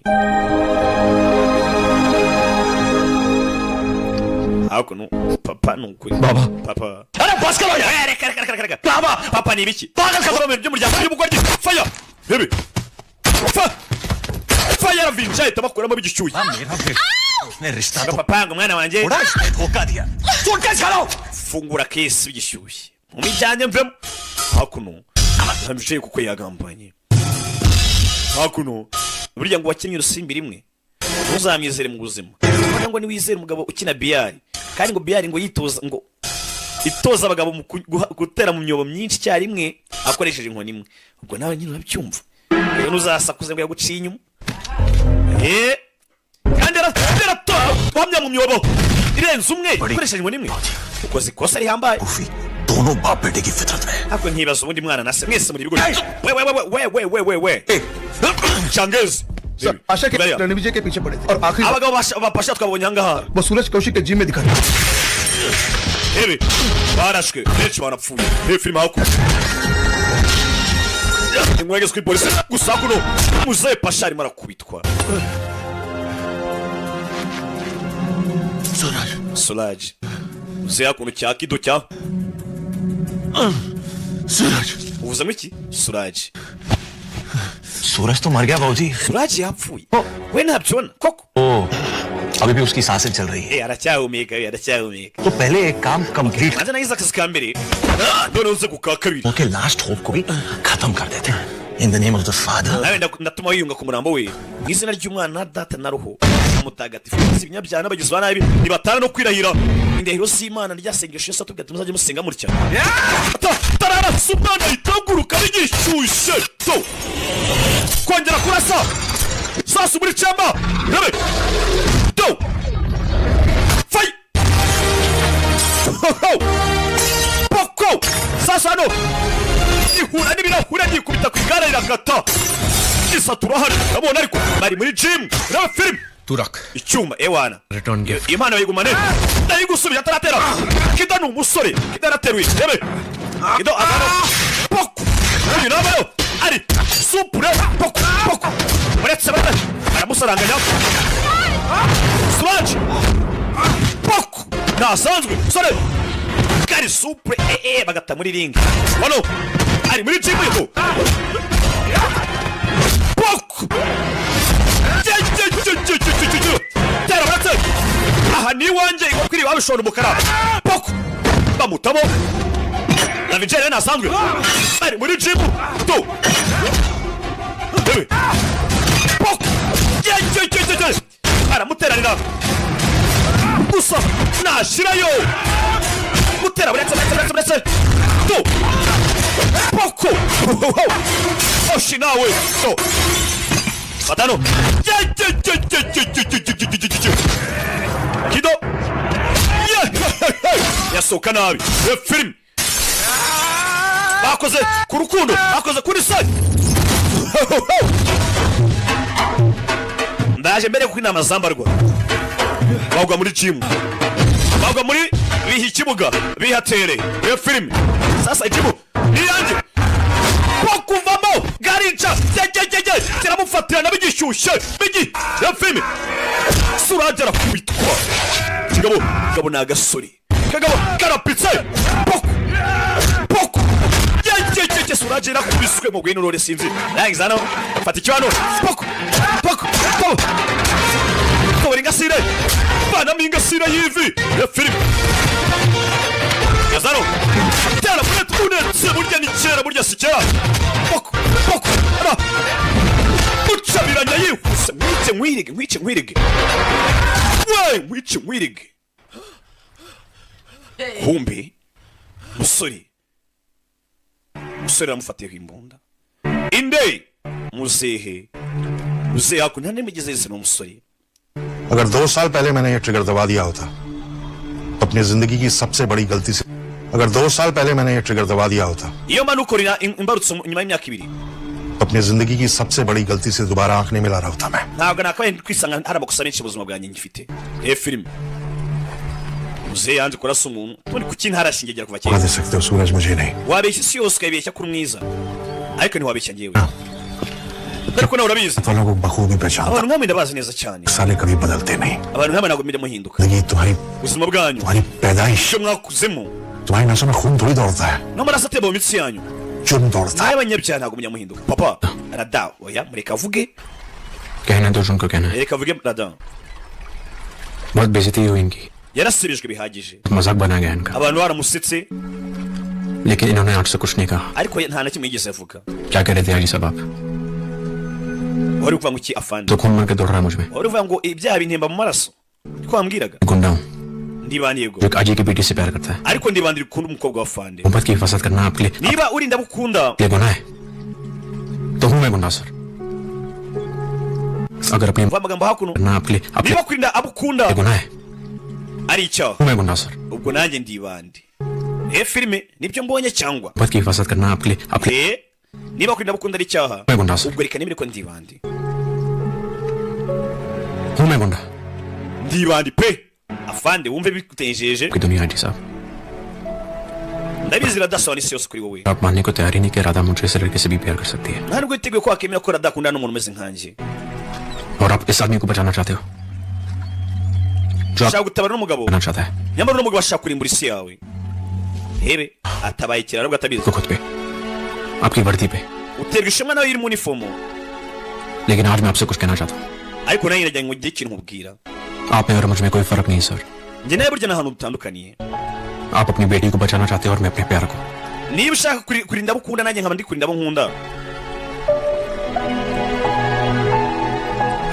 ariko no papa ni ukuri papa अरे बस करो यार reka papa ni ibiki pagal by'umuryango by'umugoryi faya bebe faya ravinja ahita bakuramo bigishyuye उसने रिश्ता तो papa ngo mwana wanjye उड़ा इसने धोखा दिया तू कैसे करो fungura kesi bigishyuye umijyanye mvemo hakuno ntambicaye kuko yagambanye hakuno burya ngo wakinnye urusimbi rimwe ntuzamwizere mu buzima ubona ngo niwizere umugabo ukina biyari kandi ngo biyari ngo yitoza ngo itoza abagabo mu gutera mu myobo myinshi icyarimwe akoresheje inkoni imwe ubwo nawe nyine urabyumva rero ntuzasakuze ngo yaguciye inyuma kandi aratora uhamya mu myobo irenze umwe ukoresheje inkoni imwe ukoze ikosa rihambaye दोनों बाप बेटे की फितरत में ariko nkibaza ubundi mwana nase mwese muri bigo we changezi आशा के रणविजय के पीछे पड़े थे और आखिरी abagabo bapasha twabonye ahangaha वो सूरज कौशिक के जिम में दिखा था ebe barashwe benshi barapfuye filime hakuno ingwege kuri polisi gusa hakuno muzehe pasha arimo arakubitwa Suraj muzehe hakuno cya kido cya सूरज uvuzamo iki Suraj सूरज तो मर गया बाबूजी Suraj yapfuye we ntabyibona koko ओ अभी भी उसकी सांसें चल रही है aracyahumeka तो पहले एक काम complete maze nagize akazi ka mbere none uze ku ka kabiri okay last hope को भी खत्म कर देते हैं in the name of the father nawe ndatuma wiyunga ku murambo we mu izina ry'umwana na data na roho mutagatifu ibinyabyaha n'abagizi ba nabi nibatana no kwirahira indahiro z'Imana ryasengesho Yesu atubwira muzajye musenga mutya tarara subana itaguruka bigishyushye to kongera kurasa sasa muri cyamba rebe to fai poko sasa no ihura n'ibirahura nikubita ku igare riragata isatura hari abona ariko bari muri gym reba film तू रख icyuma ewana return gift imana bayigumane ndayigusubiye ataratera kida ni umusore kida arateruye rebe kido azana poko uyu nabayo ari supure poko uretse bata aramusaranganya Suraj poko nasanzwe sore kari supure bagata muri ring wano ari muri gym yo poko tera uretse aha ni iwanjye iwakwiriye wabishora umukara poko bamutamo na vijere nasanzwe bari muri jimu to poko aramuteranira gusa nashirayo mutera uretse to poko oshi nawe to Matano Kido yasohoka nabi film bakoze ku rukundo bakoze kuri side ndaje mbere kuko inama zambarwa bagwa muri gym bagwa muri bihi kibuga bihatere film sasa gym ni yanjye bakuvamo garinca kiramufatirana bigishyushye bigi ya filime Suraj arakubitwa kigabo ni agasore kagabo karapitse poko Suraj arakubiswe mu gwino rore sinzi nangiza hano fata ikiwano poko bari ngasire bana mingasire yivi ya filime Gazaro tera bunet unetse burya ni kera burya si kera boko ara ucabiranya yihuse nkwice nkwirige we nkwice nkwirige kumbe musore amufatiye imbunda inde muzehe आपको नन्हे में जैसे सुनो मुस्सरी अगर 2 साल पहले मैंने ये ट्रिगर दबा दिया होता तो अपनी जिंदगी की सबसे बड़ी गलती से अगर 2 साल पहले मैंने ये ट्रिगर दबा दिया होता iyo manukorina imbarutso nyuma y'imyaka ibiri अपनी जिंदगी की सबसे बड़ी गलती से दोबारा आंख नहीं मिला रहा होता मैं ntabwo nakabaye kwisanga hari amakosa menshi mu buzima bwanjye ngifite film muzehe yanze kurasa umuntu tundi kuki ntarashingegera kuva कह सकते हो सूरज मुझे नहीं wabeshya isi yose ukayibeshya kuri mwiza ariko ntiwabeshya njyewe ariko nawe urabizi वालों को बखूबी पहचानता abantu nkamwe ndabazi neza cyane साले कभी बदलते नहीं abantu nkamwe ntabwo mujya muhinduka जिंदगी ubuzima bwanyu तुम्हारी पैदाइश icyo mwakuzemo तुम्हारी नसों में खून थोड़ी दौड़ता है n'amaraso atemba mu mitsi yanyu जुर्म दौड़ता है n'abanyabyaha ntabwo mujya muhinduka papa rada oya mureka avuge कहना तो उनको कहना है reka avuge rada बहुत बेइज्जती हुई इनकी yarasubijwe bihagije मजाक बना गया इनका abantu baramusetse लेकिन इन्होंने आपसे कुछ नहीं कहा ariko nta na kimwe yigeze avuga क्या कह रहे थे हाजी साहब आप wari kuvuga ngo iki afande तो खून मन के दौड़ रहा है मुझ में wari kuvuga ngo ibyaha bintemba mu maraso ko wambwiraga गुंडा हूँ ndibaniye go जो एक आजी की बेटी से प्यार करता है ariko ndibandira ukunda umukobwa wa afande मोहब्बत की हिफाजत करना आपके लिए niba urinda gukunda ये गुनाह है तो हूँ मैं गुंडा सर अगर अपनी vuga amagambo hakuno करना आपके लिए niba kurinda abukunda ये गुनाह है ari icyaha हूँ मैं गुंडा sir ubwo nanjye ndibande filime nibyo mbonye cyangwa मोहब्बत की हिफाजत करना आपके लिए अपने niba kurinda abukunda ari icyaha मैं गुंडा sir ubwo reka nimere ko ndibande हूँ मैं गुंडा ndibande pe afande wumve bikutenjeje की दुनिया हाजी साहब ndabizi radasaba n'isi yose kuri wowe आप मानने को तैयार ही नहीं कि राधा मुझे से लड़के से भी प्यार कर सकती है nta nubwo witeguye ko wakemera ko radakunda n'umuntu umeze nkanjye और आप इस आदमी को बचाना चाहते हो जो आप ashaka gutabara n'umugabo करना चाहता है nyamara n'umugabo ashaka kurimbura isi yawe hebe atabaye ikirara nubwo atabizi तो खुद पे आपकी वर्दी पे uterwa ishema nawe iri mu uniform लेकिन आज मैं आपसे कुछ कहना चाहता हूँ ariko nawe nagira ngo ngire ikintu nkubwira आप में और मुझ में कोई फर्क नहीं sir njye nawe burya n'ahantu dutandukaniye आप अपनी बेटी को बचाना चाहते हो और मैं अपने प्यार को niba ushaka kurinda abo ukunda nanjye nkaba ndi kurinda abo nkunda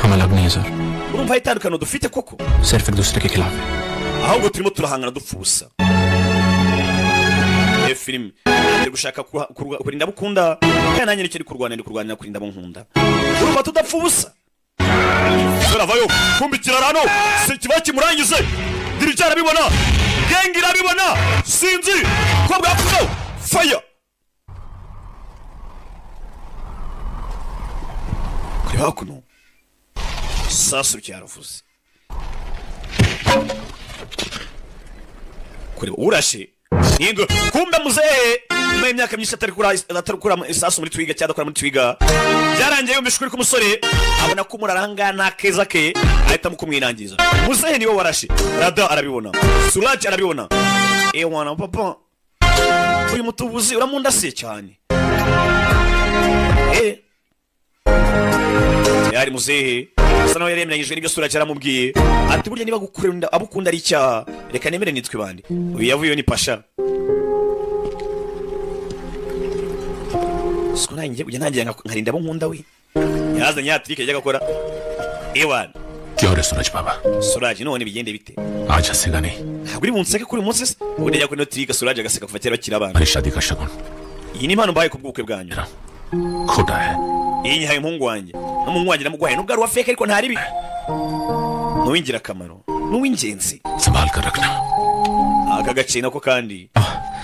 हम अलग नहीं है sir urumva itandukano dufite koko सिर्फ एक दूसरे के खिलाफ है ahubwo turimo turahangana dupfa ubusa filime ndi gushaka kurinda abo ukunda kandi nanjye nicyo ndi kurwanira kurinda abo nkunda urumva tudapfa ubusa turavayo kumbikira rano si kiba kimurangize dirija arabibona gengi irabibona sinzi ko bwakuno fire kuri hakuno sasu cyaravuze kuri urashe ningo kumbe muzehe nyuma y'imyaka myinshi atarukura isasu muri twiga cyangwa akora muri twiga byarangiye yumvishwe uri ku musore abona ko umuraranga nta keza ke ahitamo kumwirangiza muzehe niwe warashe rada arabibona suraje arabibona ewana papa uyu mutubuzi uramundasiye cyane yari muzehe asa nawe yaremeranyijwe n'ibyo suraje aramubwiye ati burya niba gukunda abukunda ari icyaha reka nemere nitwe bandi uyu yavuyeyo ni pasha siko nanjye ujya ntangira nkarinda abo nkunda we yazanye ya trike yajyaga akora ewana क्या हो रहा है सूरज बाबा suraje none bigende bite आज हंसेगा नहीं ntabwo uri bunseke kuri uyu munsi se ubundi ajya kuri ino trike suraje agaseka kuva kera bakiri abana हमारी शादी का शगुन iyi ni impano mbaye ku bw'ubukwe bwanyu खोटा है iyi nyihaye umuhungu wanjye n'umuhungu wanjye namuguhaye nubwo ari uwa feke ariko ntari bibi ni uw'ingirakamaro ni uw'ingenzi संभाल कर रखना aka gace nako kandi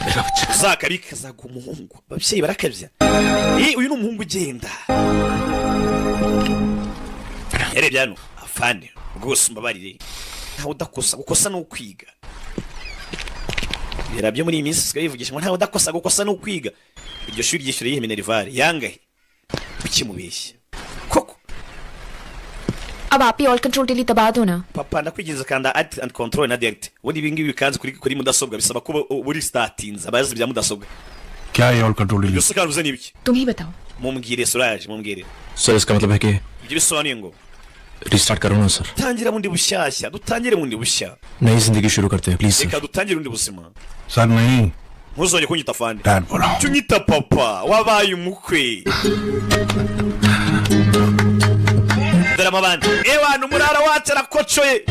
मेरा बच्चा uzakabika kazaguha umuhungu ababyeyi barakabya uyu ni umuhungu ugenda yarebye hano afande rwose mbabarire ntawe udakosa gukosa ni ukwiga bira byo muri iyi minsi sigaye bivugisha ngo ntawe udakosa gukosa ni ukwiga iryo shuri ryishyura yihe minerivare yangahe ukimubeshya koko अब आप ही all control delete दबा दो ना papa ndakwigiriza kanda add and control na delete ubundi ibi ngibi bikanze kuri mudasobwa bisaba kuba uri startinze abazi bya mudasobwa क्या है all control delete byose karuze nibiki तुम ही बताओ mumbwire suraje mumbwire sir इसका मतलब है कि ibyo bisobanuye ngo restart करो ना sir. tangira bundi bushyashya, dutangire bundi bushya. नई जिंदगी शुरू करते हैं please sir. Reka dutangire bundi buzima. Sir नहीं, Ntuzongere kunyita fande. डैड बोला. Tunyita papa, wabaye umukwe. Drama band. Ewana umurara wacu arakocoye.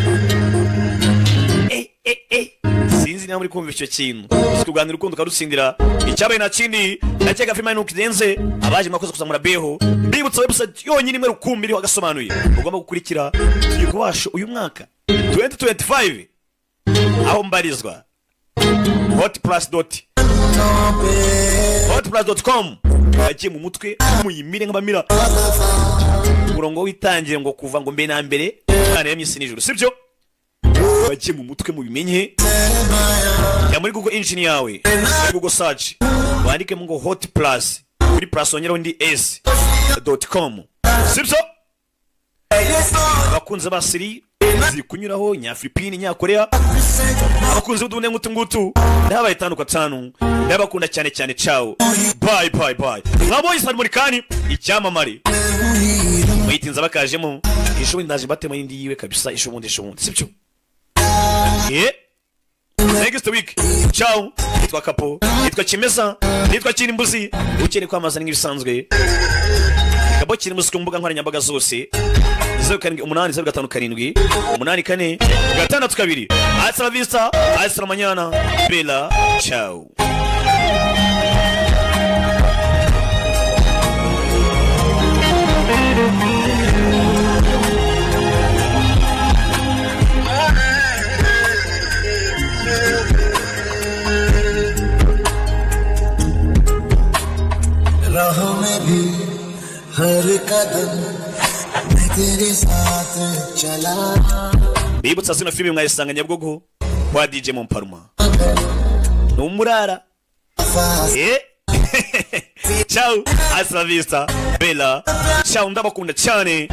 Sinzi niba muri kumva icyo kintu. Tuganira urukundo karutsindira. Icyabaye na kindi, nakeka filime nuko idenze, abaje mwakoze kuzamura beho. Bibutsa website yonyine imwe rukumbi iriho Agasobanuye. Ugomba gukurikira tuyikubasha uyu mwaka 2025. Aho mbarizwa. hotplus.com yagiye mu mutwe muyimire nk'abamira. Umurongo witangire ngo kuva ngo mbe na mbere Imana yamyisi nijoro, sibyo? Bagiye mu mutwe mubimenye. Ya muri Google engine yawe, Google search, wandike ngo hotplus, kuri plus ongeraho ndi s.com, sibyo? Abakunze basiri ziri kunyuraho nyafilipini nyakorea, abakunze udune ngutu ndabaye 5 ndabakunda cyane cyane. Ciao, bye bye bye. Mwaboye sari muri kani icyamamare muyitinza bakajemo ishubundi ndaje batema indi yiwe kabisa ishubundi sibyo? Next week. Ciao. Nitwa Kapo, nitwa Kimeza, nitwa Kirimbuzi. Ukene kwamaza nk'ibisanzwe. Kapo Kirimbuzi ku mbuga nkoranyambaga zose. 0787 8 4 Hasta la vista, hasta la mañana. Bella, ciao. राहों में भी हर कदम मैं तेरे साथ चला. Bibutsa zino filime mwayisanga Nyabugogo kwa DJ Momparuma. Numurara. Ciao, hasta la vista, Bella. Ciao, ndabakunda cyane.